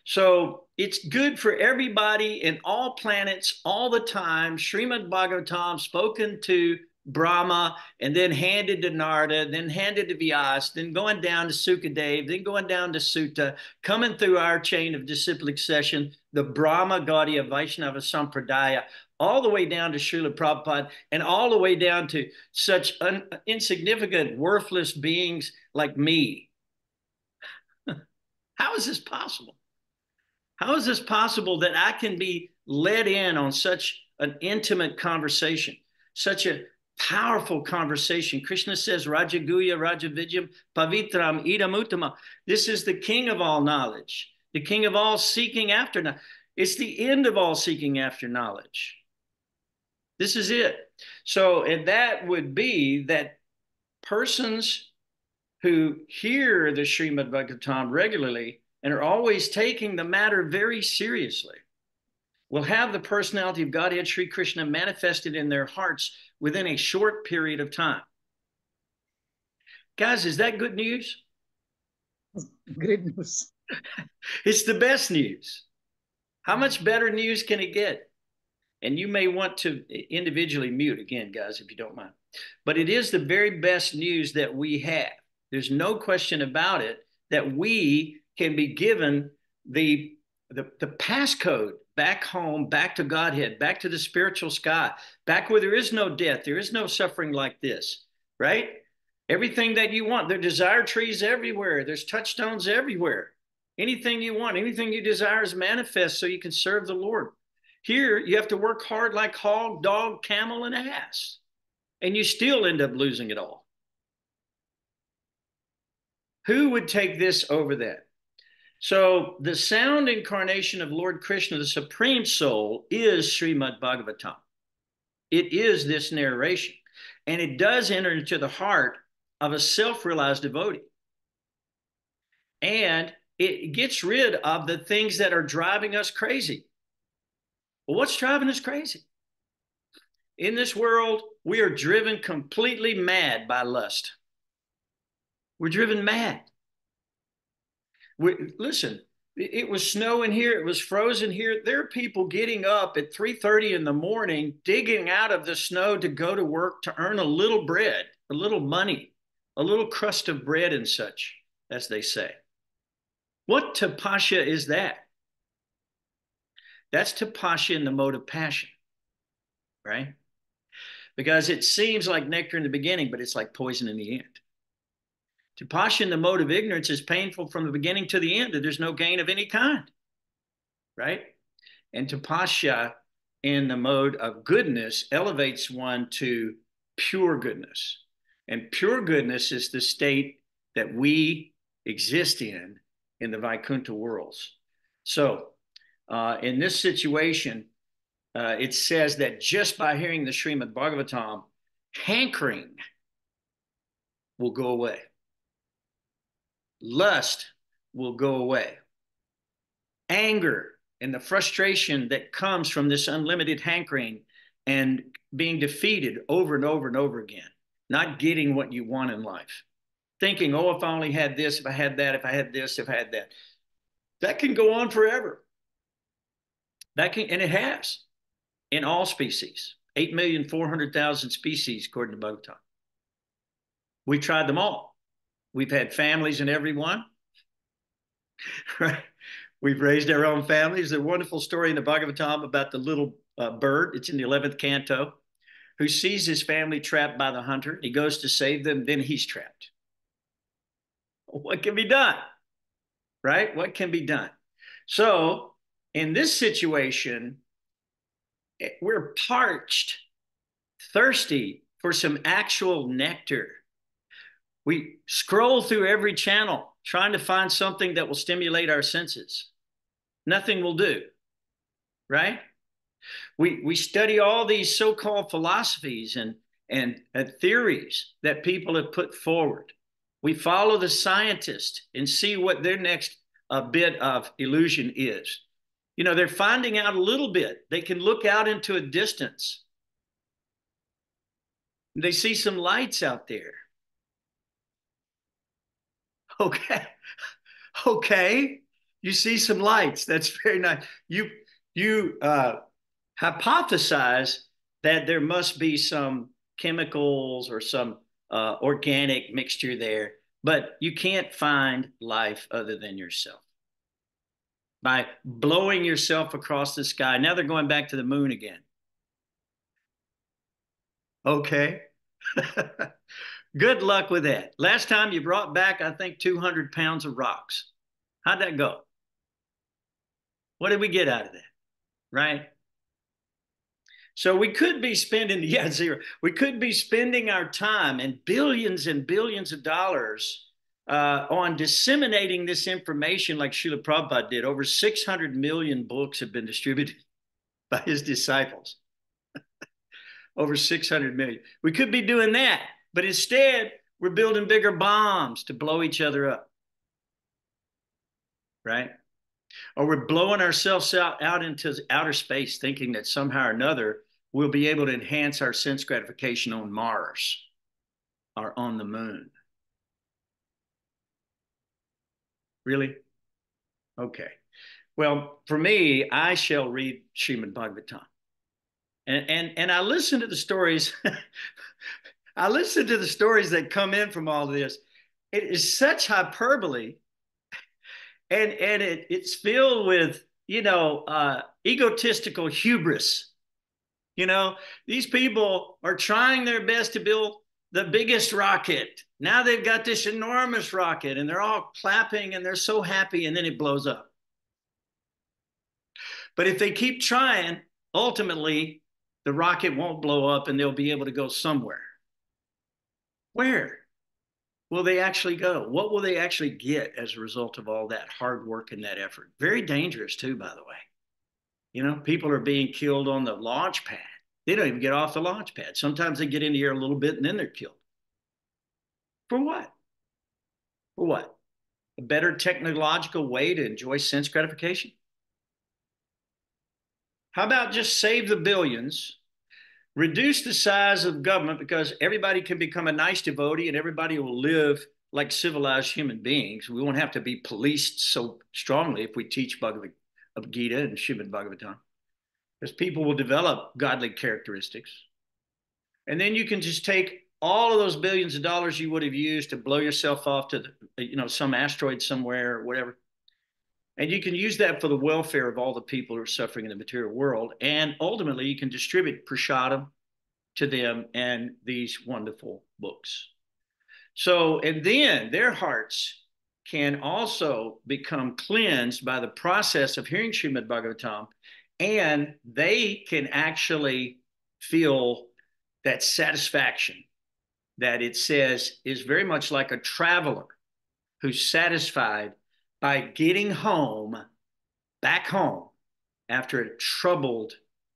So it's good for everybody in all planets all the time. Srimad Bhagavatam spoken to Brahma and then handed to Narada, then handed to Vyas, then going down to Sukadeva, then going down to Sutta, coming through our chain of disciplic succession, the Brahma Gaudiya Vaishnava Sampradaya, all the way down to Srila Prabhupada, and all the way down to such insignificant, worthless beings like me. How is this possible? How is this possible that I can be led in on such an intimate conversation, such a powerful conversation? Krishna says, Rajaguya, Rajavidyam, Pavitram, Idam Uttama. This is the king of all knowledge, the king of all seeking after knowledge. It's the end of all seeking after knowledge. This is it. So, and that would be that persons who hear the Srimad Bhagavatam regularly and are always taking the matter very seriously, will have the personality of Godhead Sri Krishna manifested in their hearts within a short period of time. Guys, is that good news? Great news. It's the best news. How much better news can it get? And you may want to individually mute again, guys, if you don't mind. But it is the very best news that we have. There's no question about it that we can be given the passcode back home, back to Godhead, back to the spiritual sky, back where there is no death, there is no suffering like this, right? Everything that you want. There are desire trees everywhere. There's touchstones everywhere. Anything you want, anything you desire is manifest so you can serve the Lord. Here, you have to work hard like hog, dog, camel, and ass. And you still end up losing it all. Who would take this over that? So the sound incarnation of Lord Krishna, the Supreme Soul, is Srimad Bhagavatam. It is this narration. And it does enter into the heart of a self-realized devotee. And it gets rid of the things that are driving us crazy. Well, what's driving us crazy? In this world, we are driven completely mad by lust. We're driven mad. Listen, it was snowing here. It was frozen here. There are people getting up at 3:30 in the morning, digging out of the snow to go to work to earn a little bread, a little money, a little crust of bread and such, as they say. What tapasya is that? That's tapasya in the mode of passion, right? Because it seems like nectar in the beginning, but it's like poison in the end. Tapasya in the mode of ignorance is painful from the beginning to the end, and there's no gain of any kind, right? And tapasya in the mode of goodness elevates one to pure goodness. And pure goodness is the state that we exist in the Vaikuntha worlds. So in this situation, it says that just by hearing the Srimad Bhagavatam, hankering will go away. Lust will go away. Anger and the frustration that comes from this unlimited hankering and being defeated over and over and over again, not getting what you want in life. Thinking, oh, if I only had this, if I had that, if I had this, if I had that. That can go on forever. And it has in all species. 8,400,000 species, according to Bhagavatam. We tried them all. We've had families in every one, right? We've raised our own families. There's a wonderful story in the Bhagavatam about the little bird. It's in the 11th canto, who sees his family trapped by the hunter. He goes to save them, then he's trapped. What can be done, right? What can be done? So in this situation, we're parched, thirsty for some actual nectar. We scroll through every channel trying to find something that will stimulate our senses. Nothing will do, right? We study all these so-called philosophies and theories that people have put forward. We follow the scientists and see what their next bit of illusion is. You know, they're finding out a little bit. They can look out into a distance. They see some lights out there. Okay. You see some lights. That's very nice. You hypothesize that there must be some chemicals or some organic mixture there, but you can't find life other than yourself. By blowing yourself across the sky. Now they're going back to the moon again. Okay. Good luck with that. Last time you brought back, I think, 200 pounds of rocks. How'd that go? What did we get out of that? Right? So we could be spending, zero. We could be spending our time and billions of dollars on disseminating this information like Srila Prabhupada did. Over 600 million books have been distributed by his disciples. Over 600 million. We could be doing that, but instead we're building bigger bombs to blow each other up. Right? Or we're blowing ourselves out into outer space thinking that somehow or another we'll be able to enhance our sense gratification on Mars or on the moon. Really? Okay. Well, for me, I shall read Srimad Bhagavatam. And I listen to the stories. I listen to the stories that come in from all of this. It is such hyperbole, and it's filled with, you know, egotistical hubris. You know, these people are trying their best to build the biggest rocket. Now they've got this enormous rocket, and they're all clapping, and they're so happy, and then it blows up. But if they keep trying, ultimately, the rocket won't blow up, and they'll be able to go somewhere. Where will they actually go? What will they actually get as a result of all that hard work and that effort? Very dangerous too, by the way. You know, people are being killed on the launch pad. They don't even get off the launch pad. Sometimes they get in the air a little bit and then they're killed. For what? For what? A better technological way to enjoy sense gratification? How about just save the billions, reduce the size of government because everybody can become a nice devotee and everybody will live like civilized human beings. We won't have to be policed so strongly if we teach Bhagavad Gita and Srimad Bhagavatam, because people will develop godly characteristics. And then you can just take all of those billions of dollars you would have used to blow yourself off to the, you know, some asteroid somewhere or whatever. And you can use that for the welfare of all the people who are suffering in the material world. And ultimately, you can distribute prasadam to them and these wonderful books. So, and then their hearts can also become cleansed by the process of hearing Srimad Bhagavatam, and they can actually feel that satisfaction that it says is very much like a traveler who's satisfied by getting home, back home, after a troubled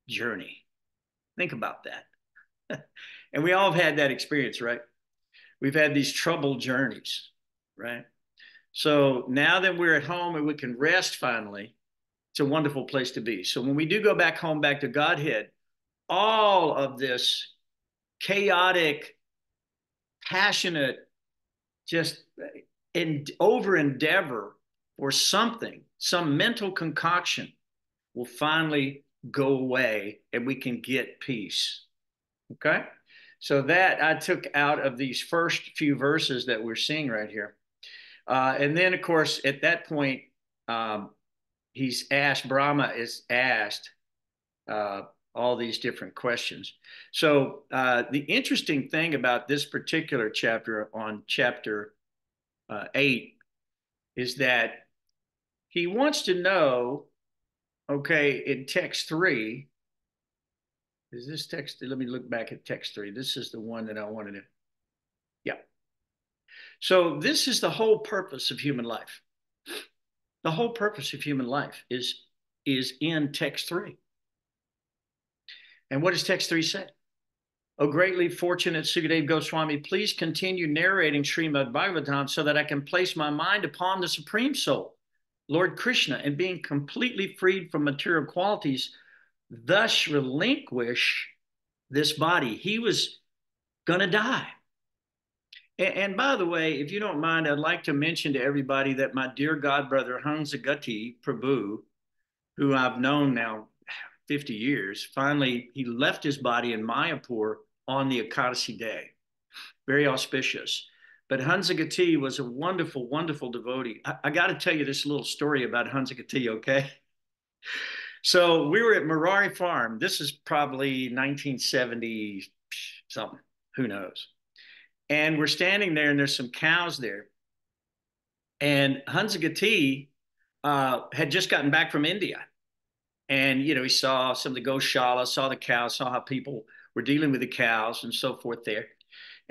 journey. Think about that. And we all have had that experience, right? We've had these troubled journeys, right? So now that we're at home and we can rest finally, it's a wonderful place to be. So when we do go back home, back to Godhead, all of this chaotic, passionate, just over endeavor or something, some mental concoction will finally go away and we can get peace. Okay? So that I took out of these first few verses that we're seeing right here. And then, of course, at that point, he's asked, Brahma is asked all these different questions. So the interesting thing about this particular chapter on chapter 8 is that he wants to know, okay, in text 3, is this text? Let me look back at text 3. This is the one that I wanted to, yeah. So this is the whole purpose of human life. The whole purpose of human life is in text 3. And what does text 3 say? O greatly fortunate Sukadeva Goswami, please continue narrating Srimad Bhagavatam so that I can place my mind upon the Supreme Soul, Lord Krishna, and being completely freed from material qualities, thus relinquish this body. He was going to die. And by the way, if you don't mind, I'd like to mention to everybody that my dear godbrother, Hansagati Prabhu, who I've known now 50 years, finally, he left his body in Mayapur on the Ekadasi day. Very auspicious. But Hansagati was a wonderful, wonderful devotee. I got to tell you this little story about Hansagati, okay? So we were at Murari Farm. This is probably 1970 something, who knows? And we're standing there and there's some cows there. And Hansagati had just gotten back from India. And, you know, he saw some of the Goshala, saw the cows, saw how people were dealing with the cows and so forth there.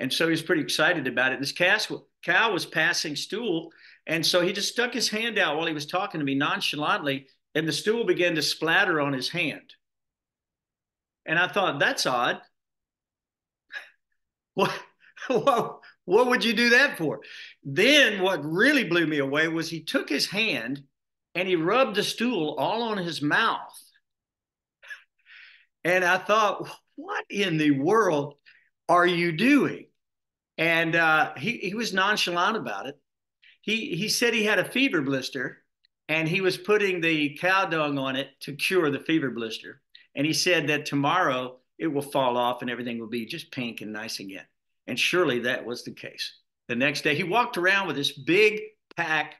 And so he was pretty excited about it. This cow was passing stool. And so he just stuck his hand out while he was talking to me nonchalantly, and the stool began to splatter on his hand. And I thought, that's odd. What would you do that for? Then what really blew me away was he took his hand and he rubbed the stool all on his mouth. And I thought, what in the world are you doing? And he was nonchalant about it. He said he had a fever blister, and he was putting the cow dung on it to cure the fever blister. And he said that tomorrow it will fall off and everything will be just pink and nice again. And surely that was the case. The next day, he walked around with this big pack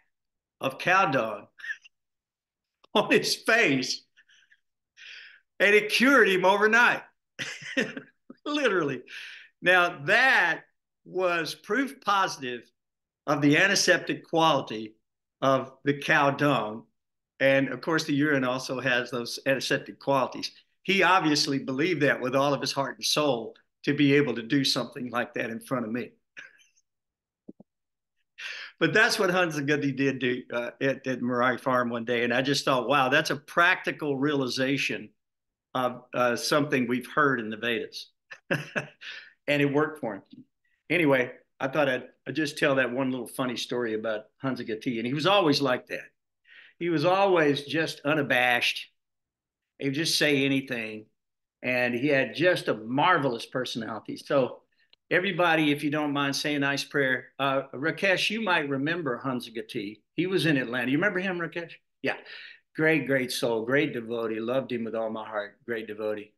of cow dung on his face, and it cured him overnight. Literally. Now, that was proof positive of the antiseptic quality of the cow dung. And of course, the urine also has those antiseptic qualities. He obviously believed that with all of his heart and soul to be able to do something like that in front of me. But that's what Hansagati did do at Marai Farm one day. And I just thought, wow, that's a practical realization of something we've heard in the Vedas. And it worked for him. Anyway, I thought I'd just tell that one little funny story about Hansagati. And he was always like that. He was always just unabashed. He would just say anything. And he had just a marvelous personality. So everybody, if you don't mind, say a nice prayer. Rakesh, you might remember Hansagati. He was in Atlanta. You remember him, Rakesh? Yeah. Great, great soul. Great devotee. Loved him with all my heart. Great devotee.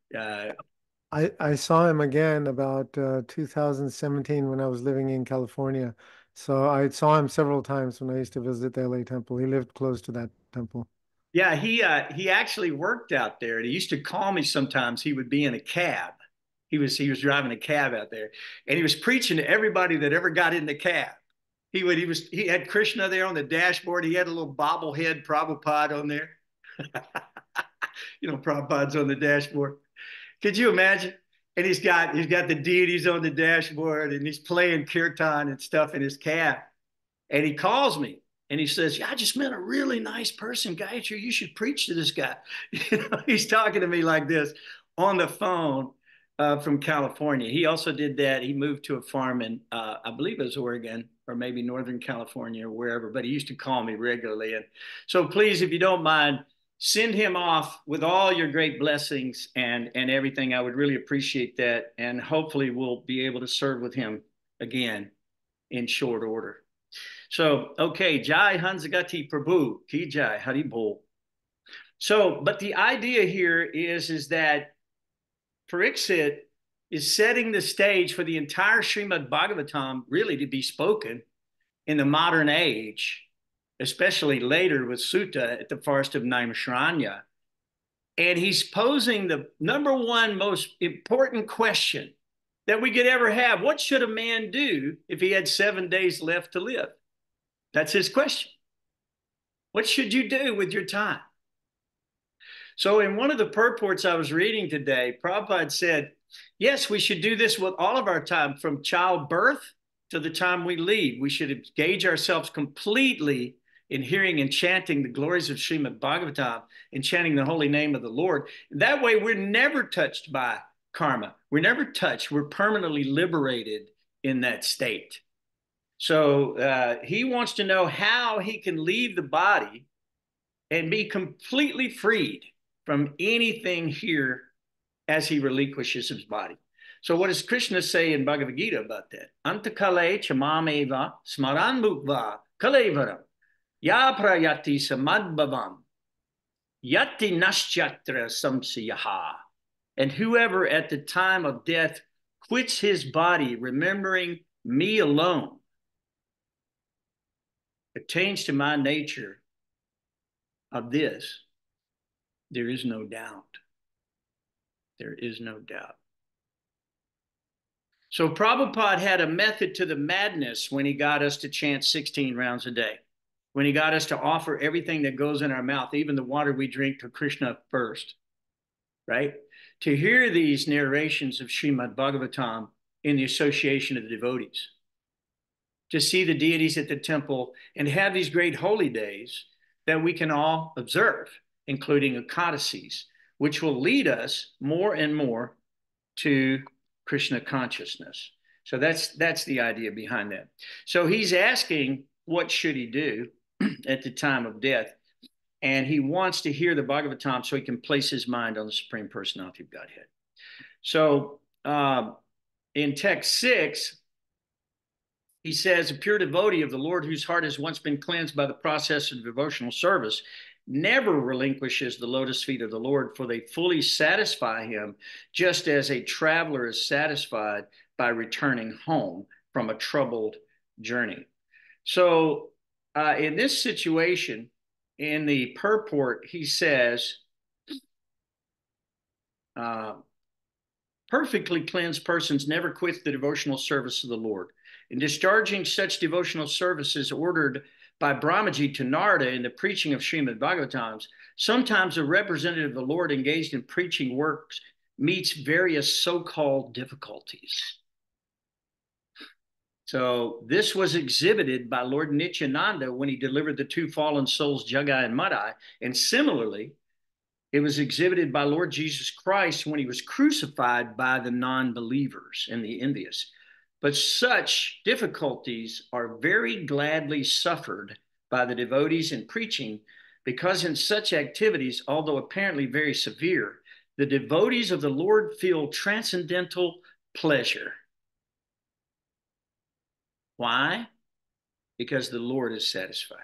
I saw him again about 2017 when I was living in California. So I saw him several times when I used to visit the LA temple. He lived close to that temple. Yeah, he actually worked out there. And he used to call me sometimes. He would be in a cab. He was driving a cab out there, and he was preaching to everybody that ever got in the cab. He had Krishna there on the dashboard. He had a little bobblehead Prabhupada on there. Prabhupada's on the dashboard. Could you imagine? And he's got the deities on the dashboard, and he's playing kirtan and stuff in his cab. And he calls me and he says, "Yeah, I just met a really nice person, Gayatri. You should preach to this guy." He's talking to me like this on the phone from California. He also did that. He moved to a farm in, I believe it was Oregon or maybe Northern California or wherever, but he used to call me regularly. And so please, if you don't mind, send him off with all your great blessings and everything. I would really appreciate that. And hopefully we'll be able to serve with him again in short order. So, okay, Jai Hansagati Prabhu, Ki Jai, Hari Bol. So, but the idea here is that Pariksit is setting the stage for the entire Srimad Bhagavatam really to be spoken in the modern age, especially later with Sutta at the forest of Naimisharanya. And he's posing the number one most important question that we could ever have. What should a man do if he had 7 days left to live? That's his question. What should you do with your time? So in one of the purports I was reading today, Prabhupada said, yes, we should do this with all of our time from childbirth to the time we leave. We should engage ourselves completely in hearing and chanting the glories of Srimad Bhagavatam and chanting the holy name of the Lord. That way we're never touched by karma. We're never touched. We're permanently liberated in that state. So he wants to know how he can leave the body and be completely freed from anything here as he relinquishes his body. So what does Krishna say in Bhagavad Gita about that? Antakale chamameva smaran mukva kalevaram ya prayati samadbhavam yati naschatra samsiyaha. And whoever at the time of death quits his body, remembering me alone, attains to my nature of this. There is no doubt. There is no doubt. So Prabhupada had a method to the madness when he got us to chant 16 rounds a day, when he got us to offer everything that goes in our mouth, even the water we drink, to Krishna first, right? To hear these narrations of Srimad Bhagavatam in the association of the devotees, to see the deities at the temple and have these great holy days that we can all observe, including Ekadasis, which will lead us more and more to Krishna consciousness. So that's the idea behind that. So he's asking, what should he do at the time of death? and he wants to hear the Bhagavatam so he can place his mind on the Supreme Personality of Godhead. So in text 6, he says, a pure devotee of the Lord whose heart has once been cleansed by the process of devotional service never relinquishes the lotus feet of the Lord, for they fully satisfy him, just as a traveler is satisfied by returning home from a troubled journey. So in this situation, in the purport, he says, perfectly cleansed persons never quit the devotional service of the Lord. In discharging such devotional services ordered by Brahmaji to Narada in the preaching of Srimad Bhagavatams, sometimes a representative of the Lord engaged in preaching works meets various so-called difficulties. So this was exhibited by Lord Nityananda when he delivered the two fallen souls, Jagai and Madai, and similarly, it was exhibited by Lord Jesus Christ when he was crucified by the non-believers and the envious. But such difficulties are very gladly suffered by the devotees in preaching, because in such activities, although apparently very severe, the devotees of the Lord feel transcendental pleasure. Why? Because the Lord is satisfied.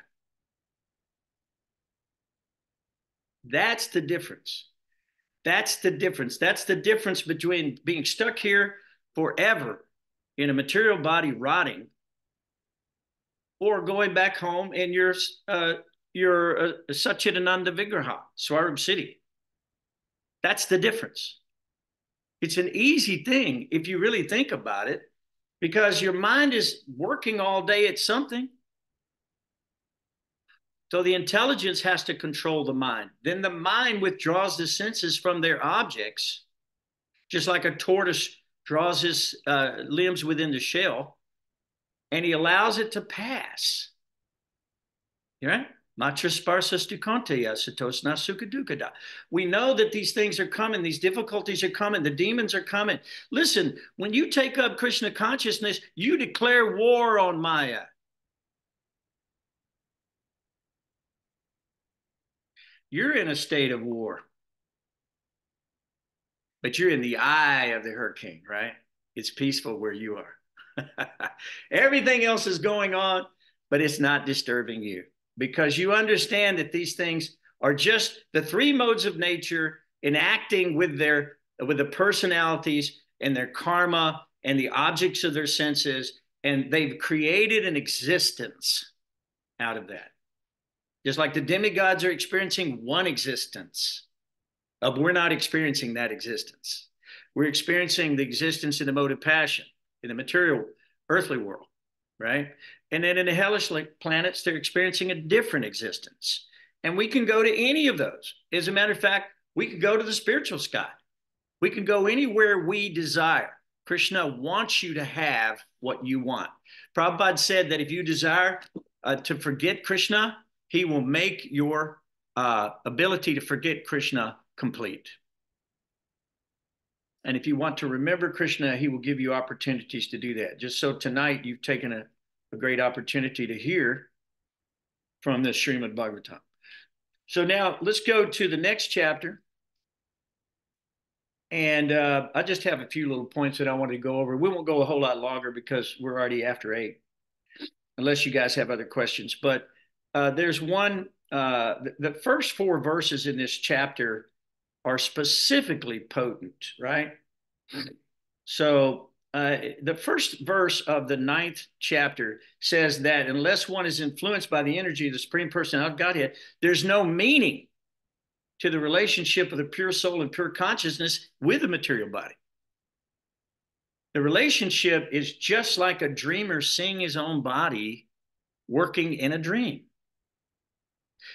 That's the difference. That's the difference. That's the difference between being stuck here forever in a material body rotting, or going back home in your Satchidananda Vigraha, Swarup City. That's the difference. It's an easy thing if you really think about it, because your mind is working all day at something. So the intelligence has to control the mind. Then the mind withdraws the senses from their objects, just like a tortoise draws his limbs within the shell, and he allows it to pass. Right? Matra sparsas dukanteya satosna sukadukada. We know that these things are coming. These difficulties are coming. The demons are coming. Listen, when you take up Krishna consciousness, you declare war on Maya. You're in a state of war. But you're in the eye of the hurricane, right? It's peaceful where you are. Everything else is going on, but it's not disturbing you, because you understand that these things are just the three modes of nature enacting with the personalities and their karma and the objects of their senses, and they've created an existence out of that. Just like the demigods are experiencing one existence. We're not experiencing that existence. We're experiencing the existence in the mode of passion, in the material, earthly world, right? And then in the hellish planets, they're experiencing a different existence. And we can go to any of those. As a matter of fact, we can go to the spiritual sky. We can go anywhere we desire. Krishna wants you to have what you want. Prabhupada said that if you desire to forget Krishna, he will make your ability to forget Krishna complete. And if you want to remember Krishna, he will give you opportunities to do that. Just so tonight you've taken a great opportunity to hear from this Srimad Bhagavatam. So now let's go to the next chapter. And I just have a few little points that I wanted to go over. We won't go a whole lot longer because we're already after 8, unless you guys have other questions. But there's one, the first 4 verses in this chapter are specifically potent, right? So the first verse of the 9th chapter says that unless one is influenced by the energy of the Supreme Personality of Godhead, there's no meaning to the relationship of the pure soul and pure consciousness with the material body. The relationship is just like a dreamer seeing his own body working in a dream.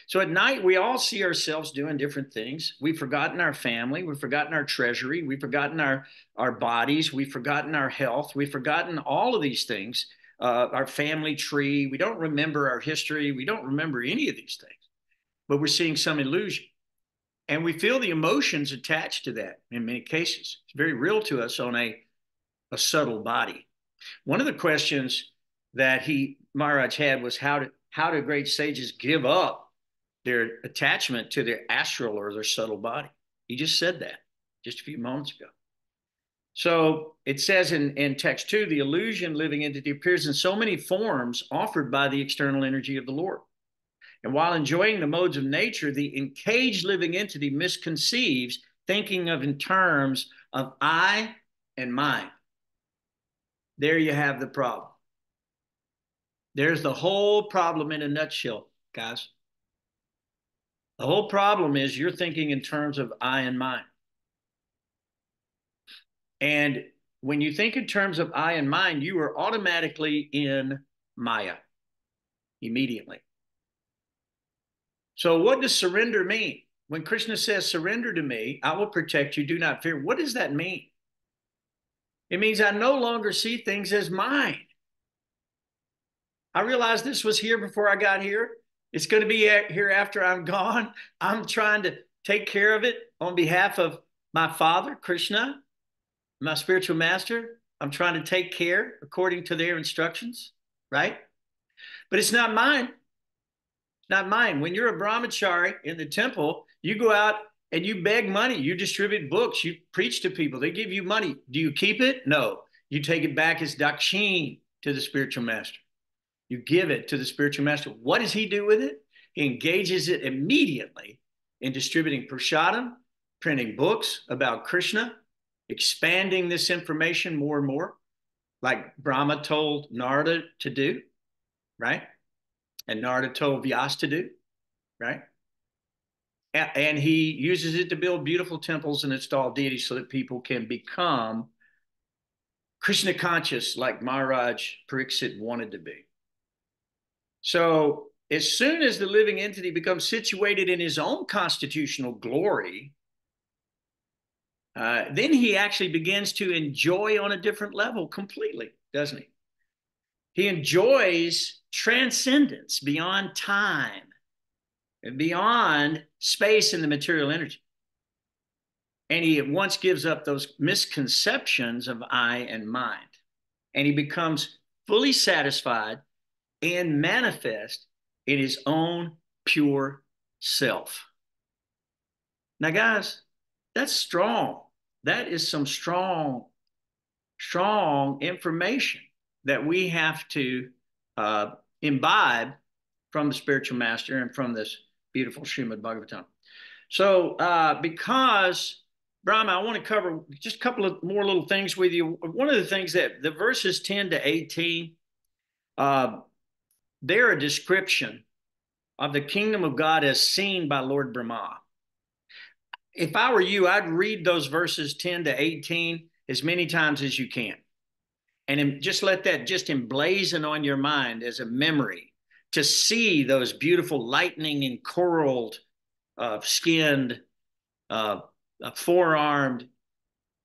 So at night, we all see ourselves doing different things. We've forgotten our family. We've forgotten our treasury. We've forgotten our bodies. We've forgotten our health. We've forgotten all of these things, our family tree. We don't remember our history. We don't remember any of these things, but we're seeing some illusion. And we feel the emotions attached to that in many cases. It's very real to us on a subtle body. One of the questions that Maharaj had was how do great sages give up their attachment to their astral or their subtle body. He just said that just a few moments ago. So it says in text 2, the illusion living entity appears in so many forms offered by the external energy of the Lord. And while enjoying the modes of nature, the encaged living entity misconceives, thinking of in terms of I and mine. There you have the problem. There's the whole problem in a nutshell, guys. The whole problem is you're thinking in terms of I and mine. And when you think in terms of I and mine, you are automatically in Maya immediately. So what does surrender mean? When Krishna says, surrender to me, I will protect you, do not fear. What does that mean? It means I no longer see things as mine. I realized this was here before I got here. It's going to be here after I'm gone. I'm trying to take care of it on behalf of my Father, Krishna, my spiritual master. I'm trying to take care according to their instructions, right? But it's not mine. Not mine. When you're a brahmachari in the temple, you go out and you beg money. You distribute books. You preach to people. They give you money. Do you keep it? No. You take it back as dakshin to the spiritual master. You give it to the spiritual master. What does he do with it? He engages it immediately in distributing prasadam, printing books about Krishna, expanding this information more and more, like Brahma told Narada to do, right? And Narada told Vyasa to do, right? And he uses it to build beautiful temples and install deities so that people can become Krishna conscious like Maharaja Pariksit wanted to be. So as soon as the living entity becomes situated in his own constitutional glory, then he actually begins to enjoy on a different level completely, doesn't he? He enjoys transcendence beyond time and beyond space and the material energy. And he at once gives up those misconceptions of I and mind. And he becomes fully satisfied and manifest in his own pure self. Now, guys, that's strong. That is some strong information that we have to imbibe from the spiritual master and from this beautiful Srimad Bhagavatam. So because, Brahma, I want to cover just a couple of more little things with you. One of the things that the verses 10 to 18, they're a description of the kingdom of God as seen by Lord Brahma. If I were you, I'd read those verses 10 to 18 as many times as you can. And just let that just emblazon on your mind as a memory to see those beautiful lightning and coralled, skinned, four-armed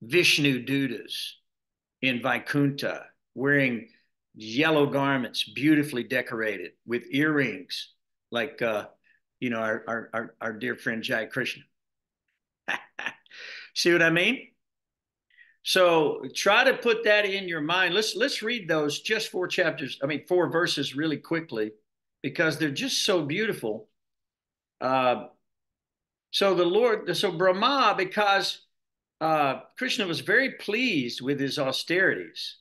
Vishnu Dutas in Vaikuntha, wearing yellow garments, beautifully decorated with earrings, like our dear friend Jai Krishna. See what I mean? So try to put that in your mind. Let's read those just four verses really quickly, because they're just so beautiful. So Brahma, because Krishna was very pleased with his austerities.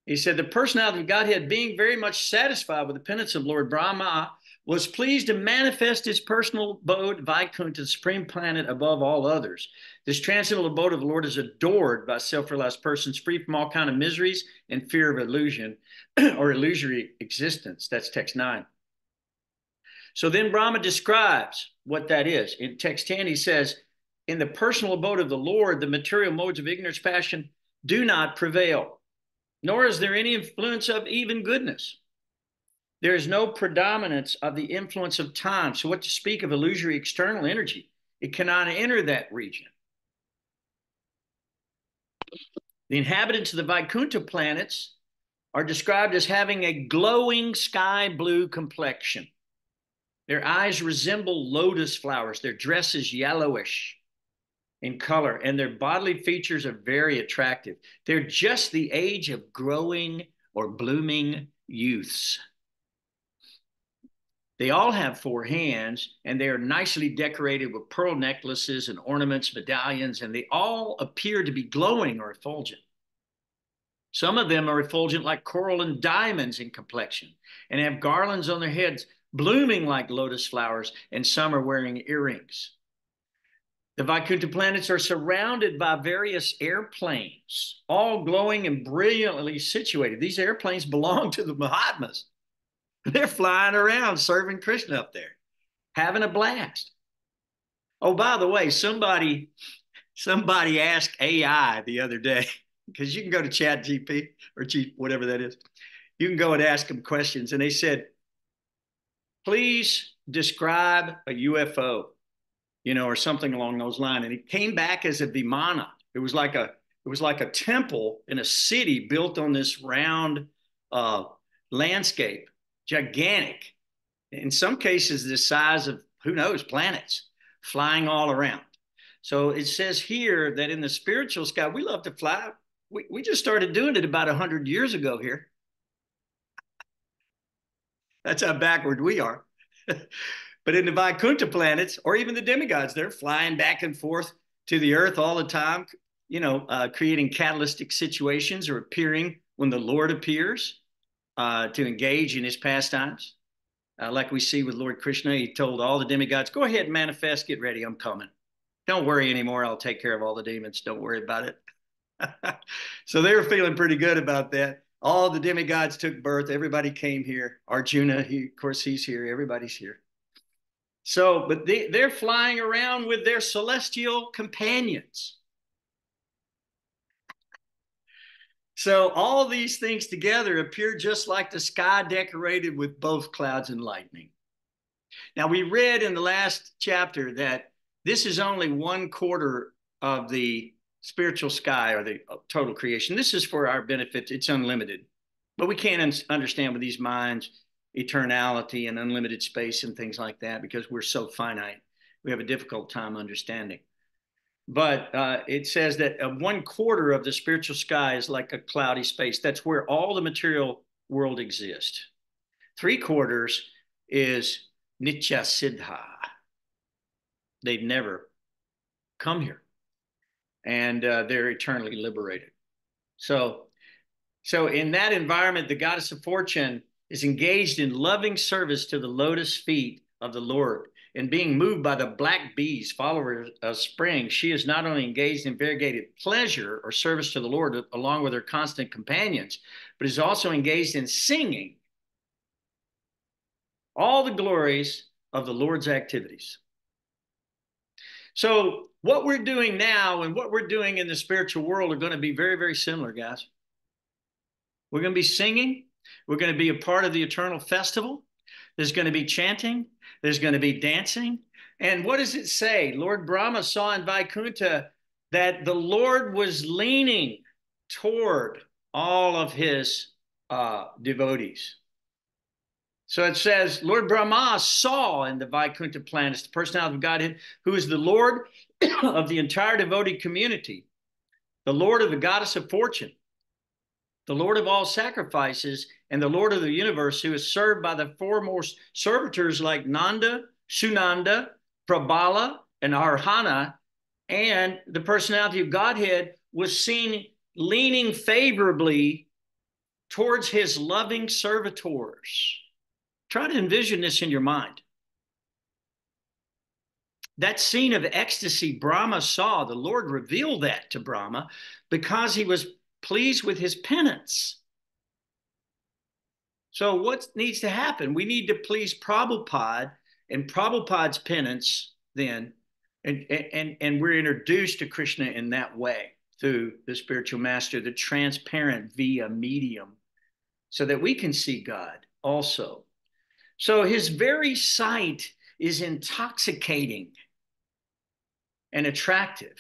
He said, the personality of Godhead, being very much satisfied with the penance of Lord Brahma, was pleased to manifest his personal abode, Vaikuntha, the supreme planet above all others. This transcendental abode of the Lord is adored by self-realized persons, free from all kind of miseries and fear of illusion or illusory existence. That's text 9. So then Brahma describes what that is. In text 10, he says, in the personal abode of the Lord, the material modes of ignorance, passion do not prevail, nor is there any influence of even goodness. There is no predominance of the influence of time. So what to speak of illusory external energy? It cannot enter that region. The inhabitants of the Vaikuntha planets are described as having a glowing sky blue complexion. Their eyes resemble lotus flowers. Their dress is yellowish in color, and their bodily features are very attractive. They're just the age of growing or blooming youths. They all have 4 hands, and they are nicely decorated with pearl necklaces and ornaments, medallions, and they all appear to be glowing or effulgent. Some of them are effulgent like coral and diamonds in complexion, and have garlands on their heads, blooming like lotus flowers, and some are wearing earrings. The Vaikuntha planets are surrounded by various airplanes, all glowing and brilliantly situated. These airplanes belong to the Mahatmas. They're flying around serving Krishna up there, having a blast. Oh, by the way, somebody asked AI the other day, because you can go to Chat GP or G, whatever that is. You can go and ask them questions. And they said, please describe a UFO, or something along those lines. And it came back as a Vimana. It was like a temple in a city built on this round landscape, gigantic. In some cases, the size of, who knows, planets flying all around. So it says here that in the spiritual sky, we love to fly. We just started doing it about 100 years ago here. That's how backward we are. But in the Vaikuntha planets, or even the demigods, they're flying back and forth to the earth all the time, creating catalytic situations or appearing when the Lord appears to engage in his pastimes. Like we see with Lord Krishna, he told all the demigods, go ahead and manifest, get ready, I'm coming. Don't worry anymore, I'll take care of all the demons, don't worry about it. So they were feeling pretty good about that. All the demigods took birth, everybody came here. Arjuna, of course, he's here, everybody's here. So, but they're flying around with their celestial companions. So all these things together appear just like the sky decorated with both clouds and lightning. Now, we read in the last chapter that this is only 1/4 of the spiritual sky or the total creation. This is for our benefit. It's unlimited. But we can't understand with these minds eternality and unlimited space and things like that because we're so finite. We have a difficult time understanding. But it says that 1/4 of the spiritual sky is like a cloudy space. That's where all the material world exists. 3/4 is Nitya Siddha. They've never come here. And they're eternally liberated. So in that environment, the goddess of fortune is engaged in loving service to the lotus feet of the Lord. And being moved by the black bees, followers of spring, she is not only engaged in variegated pleasure or service to the Lord along with her constant companions, but is also engaged in singing all the glories of the Lord's activities. So what we're doing now and what we're doing in the spiritual world are going to be very, very similar, guys. We're going to be singing. We're going to be a part of the eternal festival. There's going to be chanting. There's going to be dancing. And what does it say? Lord Brahma saw in Vaikuntha that the Lord was leaning toward all of his devotees. So it says, Lord Brahma saw in the Vaikuntha planets the personality of Godhead, who is the Lord of the entire devotee community, the Lord of the goddess of fortune, the Lord of all sacrifices, and the Lord of the universe, who is served by the foremost servitors like Nanda, Sunanda, Prabhala, and Arhana, and the personality of Godhead was seen leaning favorably towards his loving servitors. Try to envision this in your mind. That scene of ecstasy Brahma saw, the Lord revealed that to Brahma because he was pleased with his penance. So what needs to happen? We need to please Prabhupada and Prabhupada's penance then, and we're introduced to Krishna in that way through the spiritual master, the transparent via medium, so that we can see God also. So his very sight is intoxicating and attractive.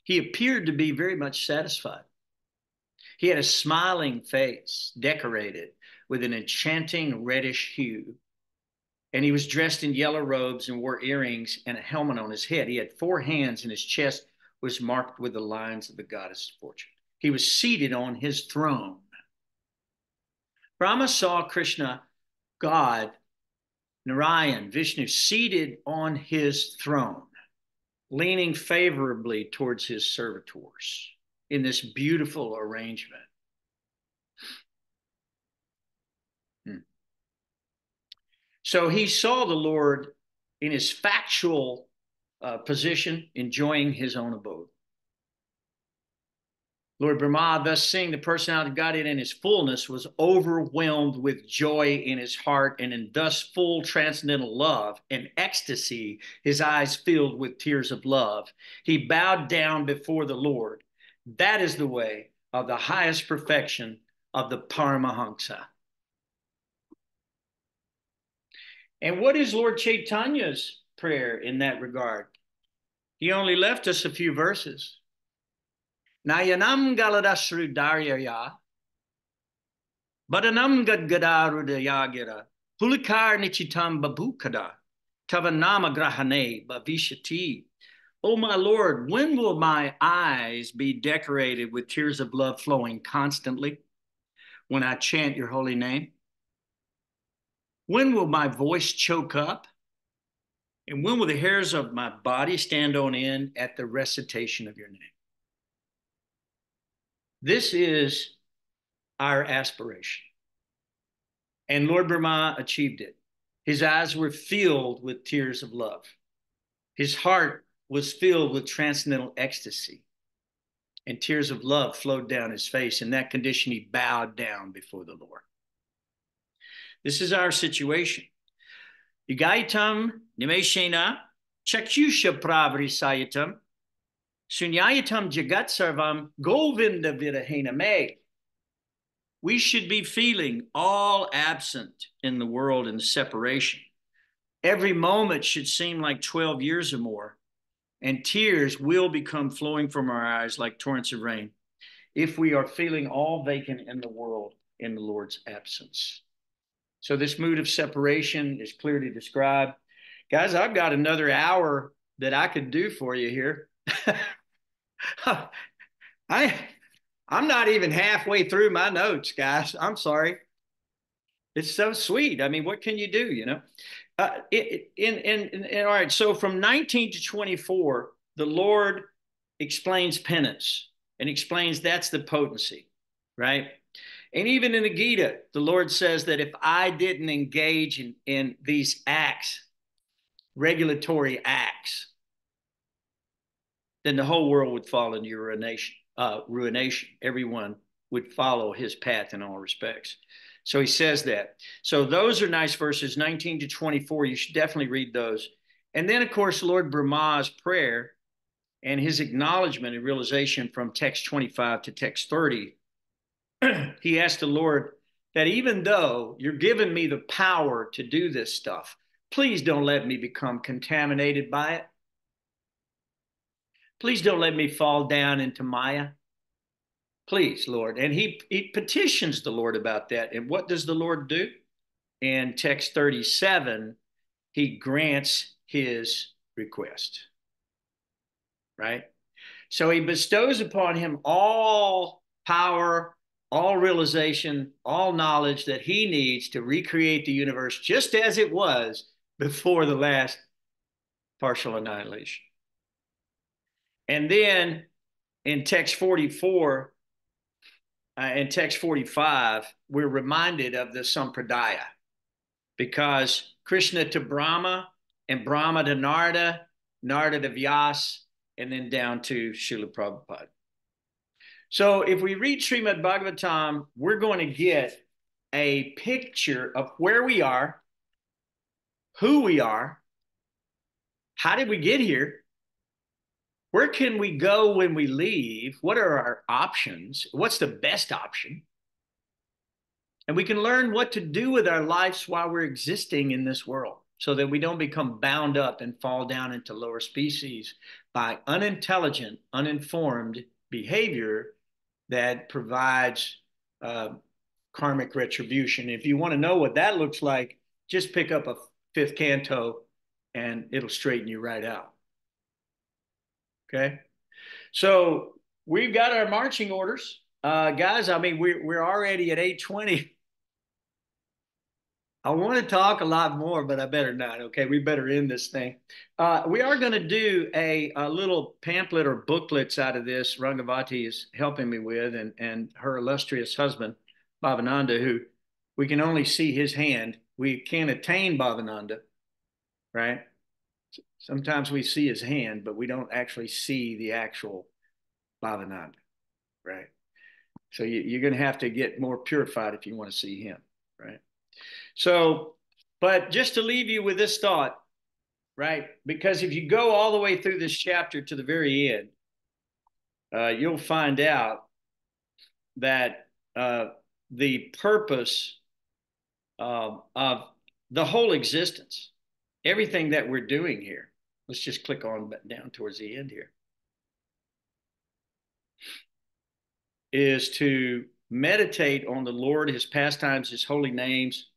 He appeared to be very much satisfied. He had a smiling face decorated with an enchanting reddish hue. And he was dressed in yellow robes and wore earrings and a helmet on his head. He had 4 hands and his chest was marked with the lines of the goddess of fortune. He was seated on his throne. Brahma saw Krishna, God, Narayan, Vishnu, seated on his throne, leaning favorably towards his servitors in this beautiful arrangement. So he saw the Lord in his factual position, enjoying his own abode. Lord Brahma, thus seeing the personality of Godhead in his fullness, was overwhelmed with joy in his heart, and in thus full transcendental love and ecstasy, his eyes filled with tears of love, he bowed down before the Lord. That is the way of the highest perfection of the Paramahamsa. And what is Lord Chaitanya's prayer in that regard? He only left us a few verses. Nayanam galadashru daryaya, badanam gadgadarudayagira, pulikar nichitam babukada, tavanama grahane bhavishati. Oh, my Lord, when will my eyes be decorated with tears of love flowing constantly when I chant your holy name? When will my voice choke up? And when will the hairs of my body stand on end at the recitation of your name? This is our aspiration. And Lord Brahma achieved it. His eyes were filled with tears of love. His heart was filled with transcendental ecstasy. And tears of love flowed down his face. In that condition, he bowed down before the Lord. This is our situation. Yugaitam nimeshena chakyusha pravrisayatam sunyayatam jagat sarvam govinda virahena me. We should be feeling all absent in the world in the separation. Every moment should seem like 12 years or more, and tears will become flowing from our eyes like torrents of rain if we are feeling all vacant in the world in the Lord's absence. So this mood of separation is clearly described. Guys, I've got another hour that I could do for you here. I'm not even halfway through my notes, guys. I'm sorry. It's so sweet. I mean, what can you do, you know? All right, so from 19 to 24, the Lord explains penance and explains that's the potency, right? And even in the Gita, the Lord says that if I didn't engage in these acts, regulatory acts, then the whole world would fall into ruination. Everyone would follow his path in all respects. So he says that. So those are nice verses, 19 to 24. You should definitely read those. And then, of course, Lord Brahma's prayer and his acknowledgement and realization from text 25 to text 30. He asked the Lord that even though you're giving me the power to do this stuff, please don't let me become contaminated by it. Please don't let me fall down into Maya. Please, Lord. And he petitions the Lord about that. And what does the Lord do? In text 37, he grants his request. Right? So he bestows upon him all power, all realization, all knowledge that he needs to recreate the universe just as it was before the last partial annihilation. And then in text 44 and text 45, we're reminded of the Sampradaya, because Krishna to Brahma and Brahma to Narada, Narada to Vyas, and then down to Srila Prabhupada. So if we read Srimad Bhagavatam, we're going to get a picture of where we are, who we are, how did we get here, where can we go when we leave, what are our options, what's the best option, and we can learn what to do with our lives while we're existing in this world so that we don't become bound up and fall down into lower species by unintelligent, uninformed behavior that provides karmic retribution. If you want to know what that looks like, just pick up a 5th canto and it'll straighten you right out. Okay? So we've got our marching orders. Guys, I mean, we're already at 8:20. I want to talk a lot more, but I better not. Okay, we better end this thing. We are going to do a little pamphlet or booklets out of this. Rangavati is helping me with, and her illustrious husband, Bhavananda, who we can only see his hand. We can't attain Bhavananda, right? Sometimes we see his hand, but we don't actually see the actual Bhavananda, right? So you're going to have to get more purified if you want to see him, right? So, but just to leave you with this thought, right? Because if you go all the way through this chapter to the very end, you'll find out that the purpose of the whole existence, everything that we're doing here, let's just click on down towards the end here, is to meditate on the Lord, his pastimes, his holy names,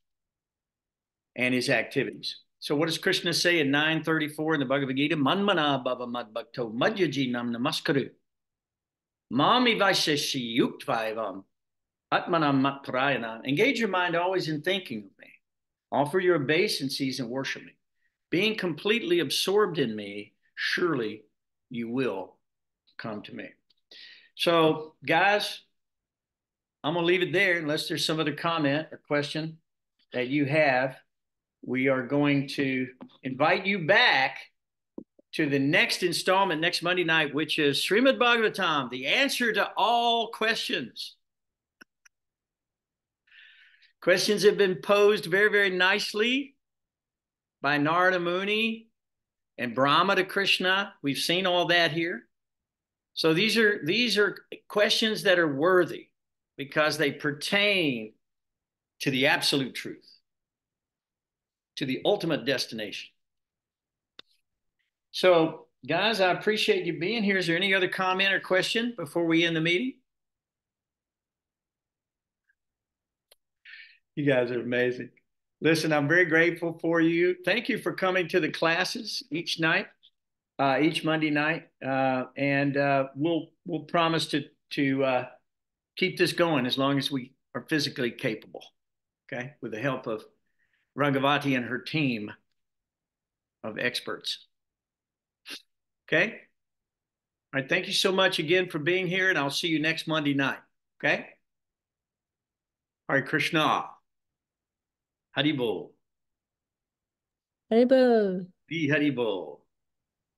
and his activities. So what does Krishna say in 9:34 in the Bhagavad Gita? Manmana bhava madbhakto madhyajinam namaskaru. Mami vaisheshi yuktvaivam atmanam matprayanam. Engage your mind always in thinking of me. Offer your obeisances and worship me. Being completely absorbed in me, surely you will come to me. So, guys, I'm going to leave it there unless there's some other comment or question that you have. We are going to invite you back to the next installment next Monday night, which is Srimad Bhagavatam, the answer to all questions. Questions have been posed very, very nicely by Narada Muni and Brahma to Krishna. We've seen all that here. So these are questions that are worthy because they pertain to the absolute truth, to the ultimate destination. So, guys, I appreciate you being here. Is there any other comment or question before we end the meeting? You guys are amazing. Listen, I'm very grateful for you. Thank you for coming to the classes each night, each Monday night, and we'll promise to keep this going as long as we are physically capable. Okay, with the help of Rangavati and her team of experts. Okay. All right. Thank you so much again for being here, and I'll see you next Monday night. Okay. Hare Krishna. Haribol. Haribol. Haribol.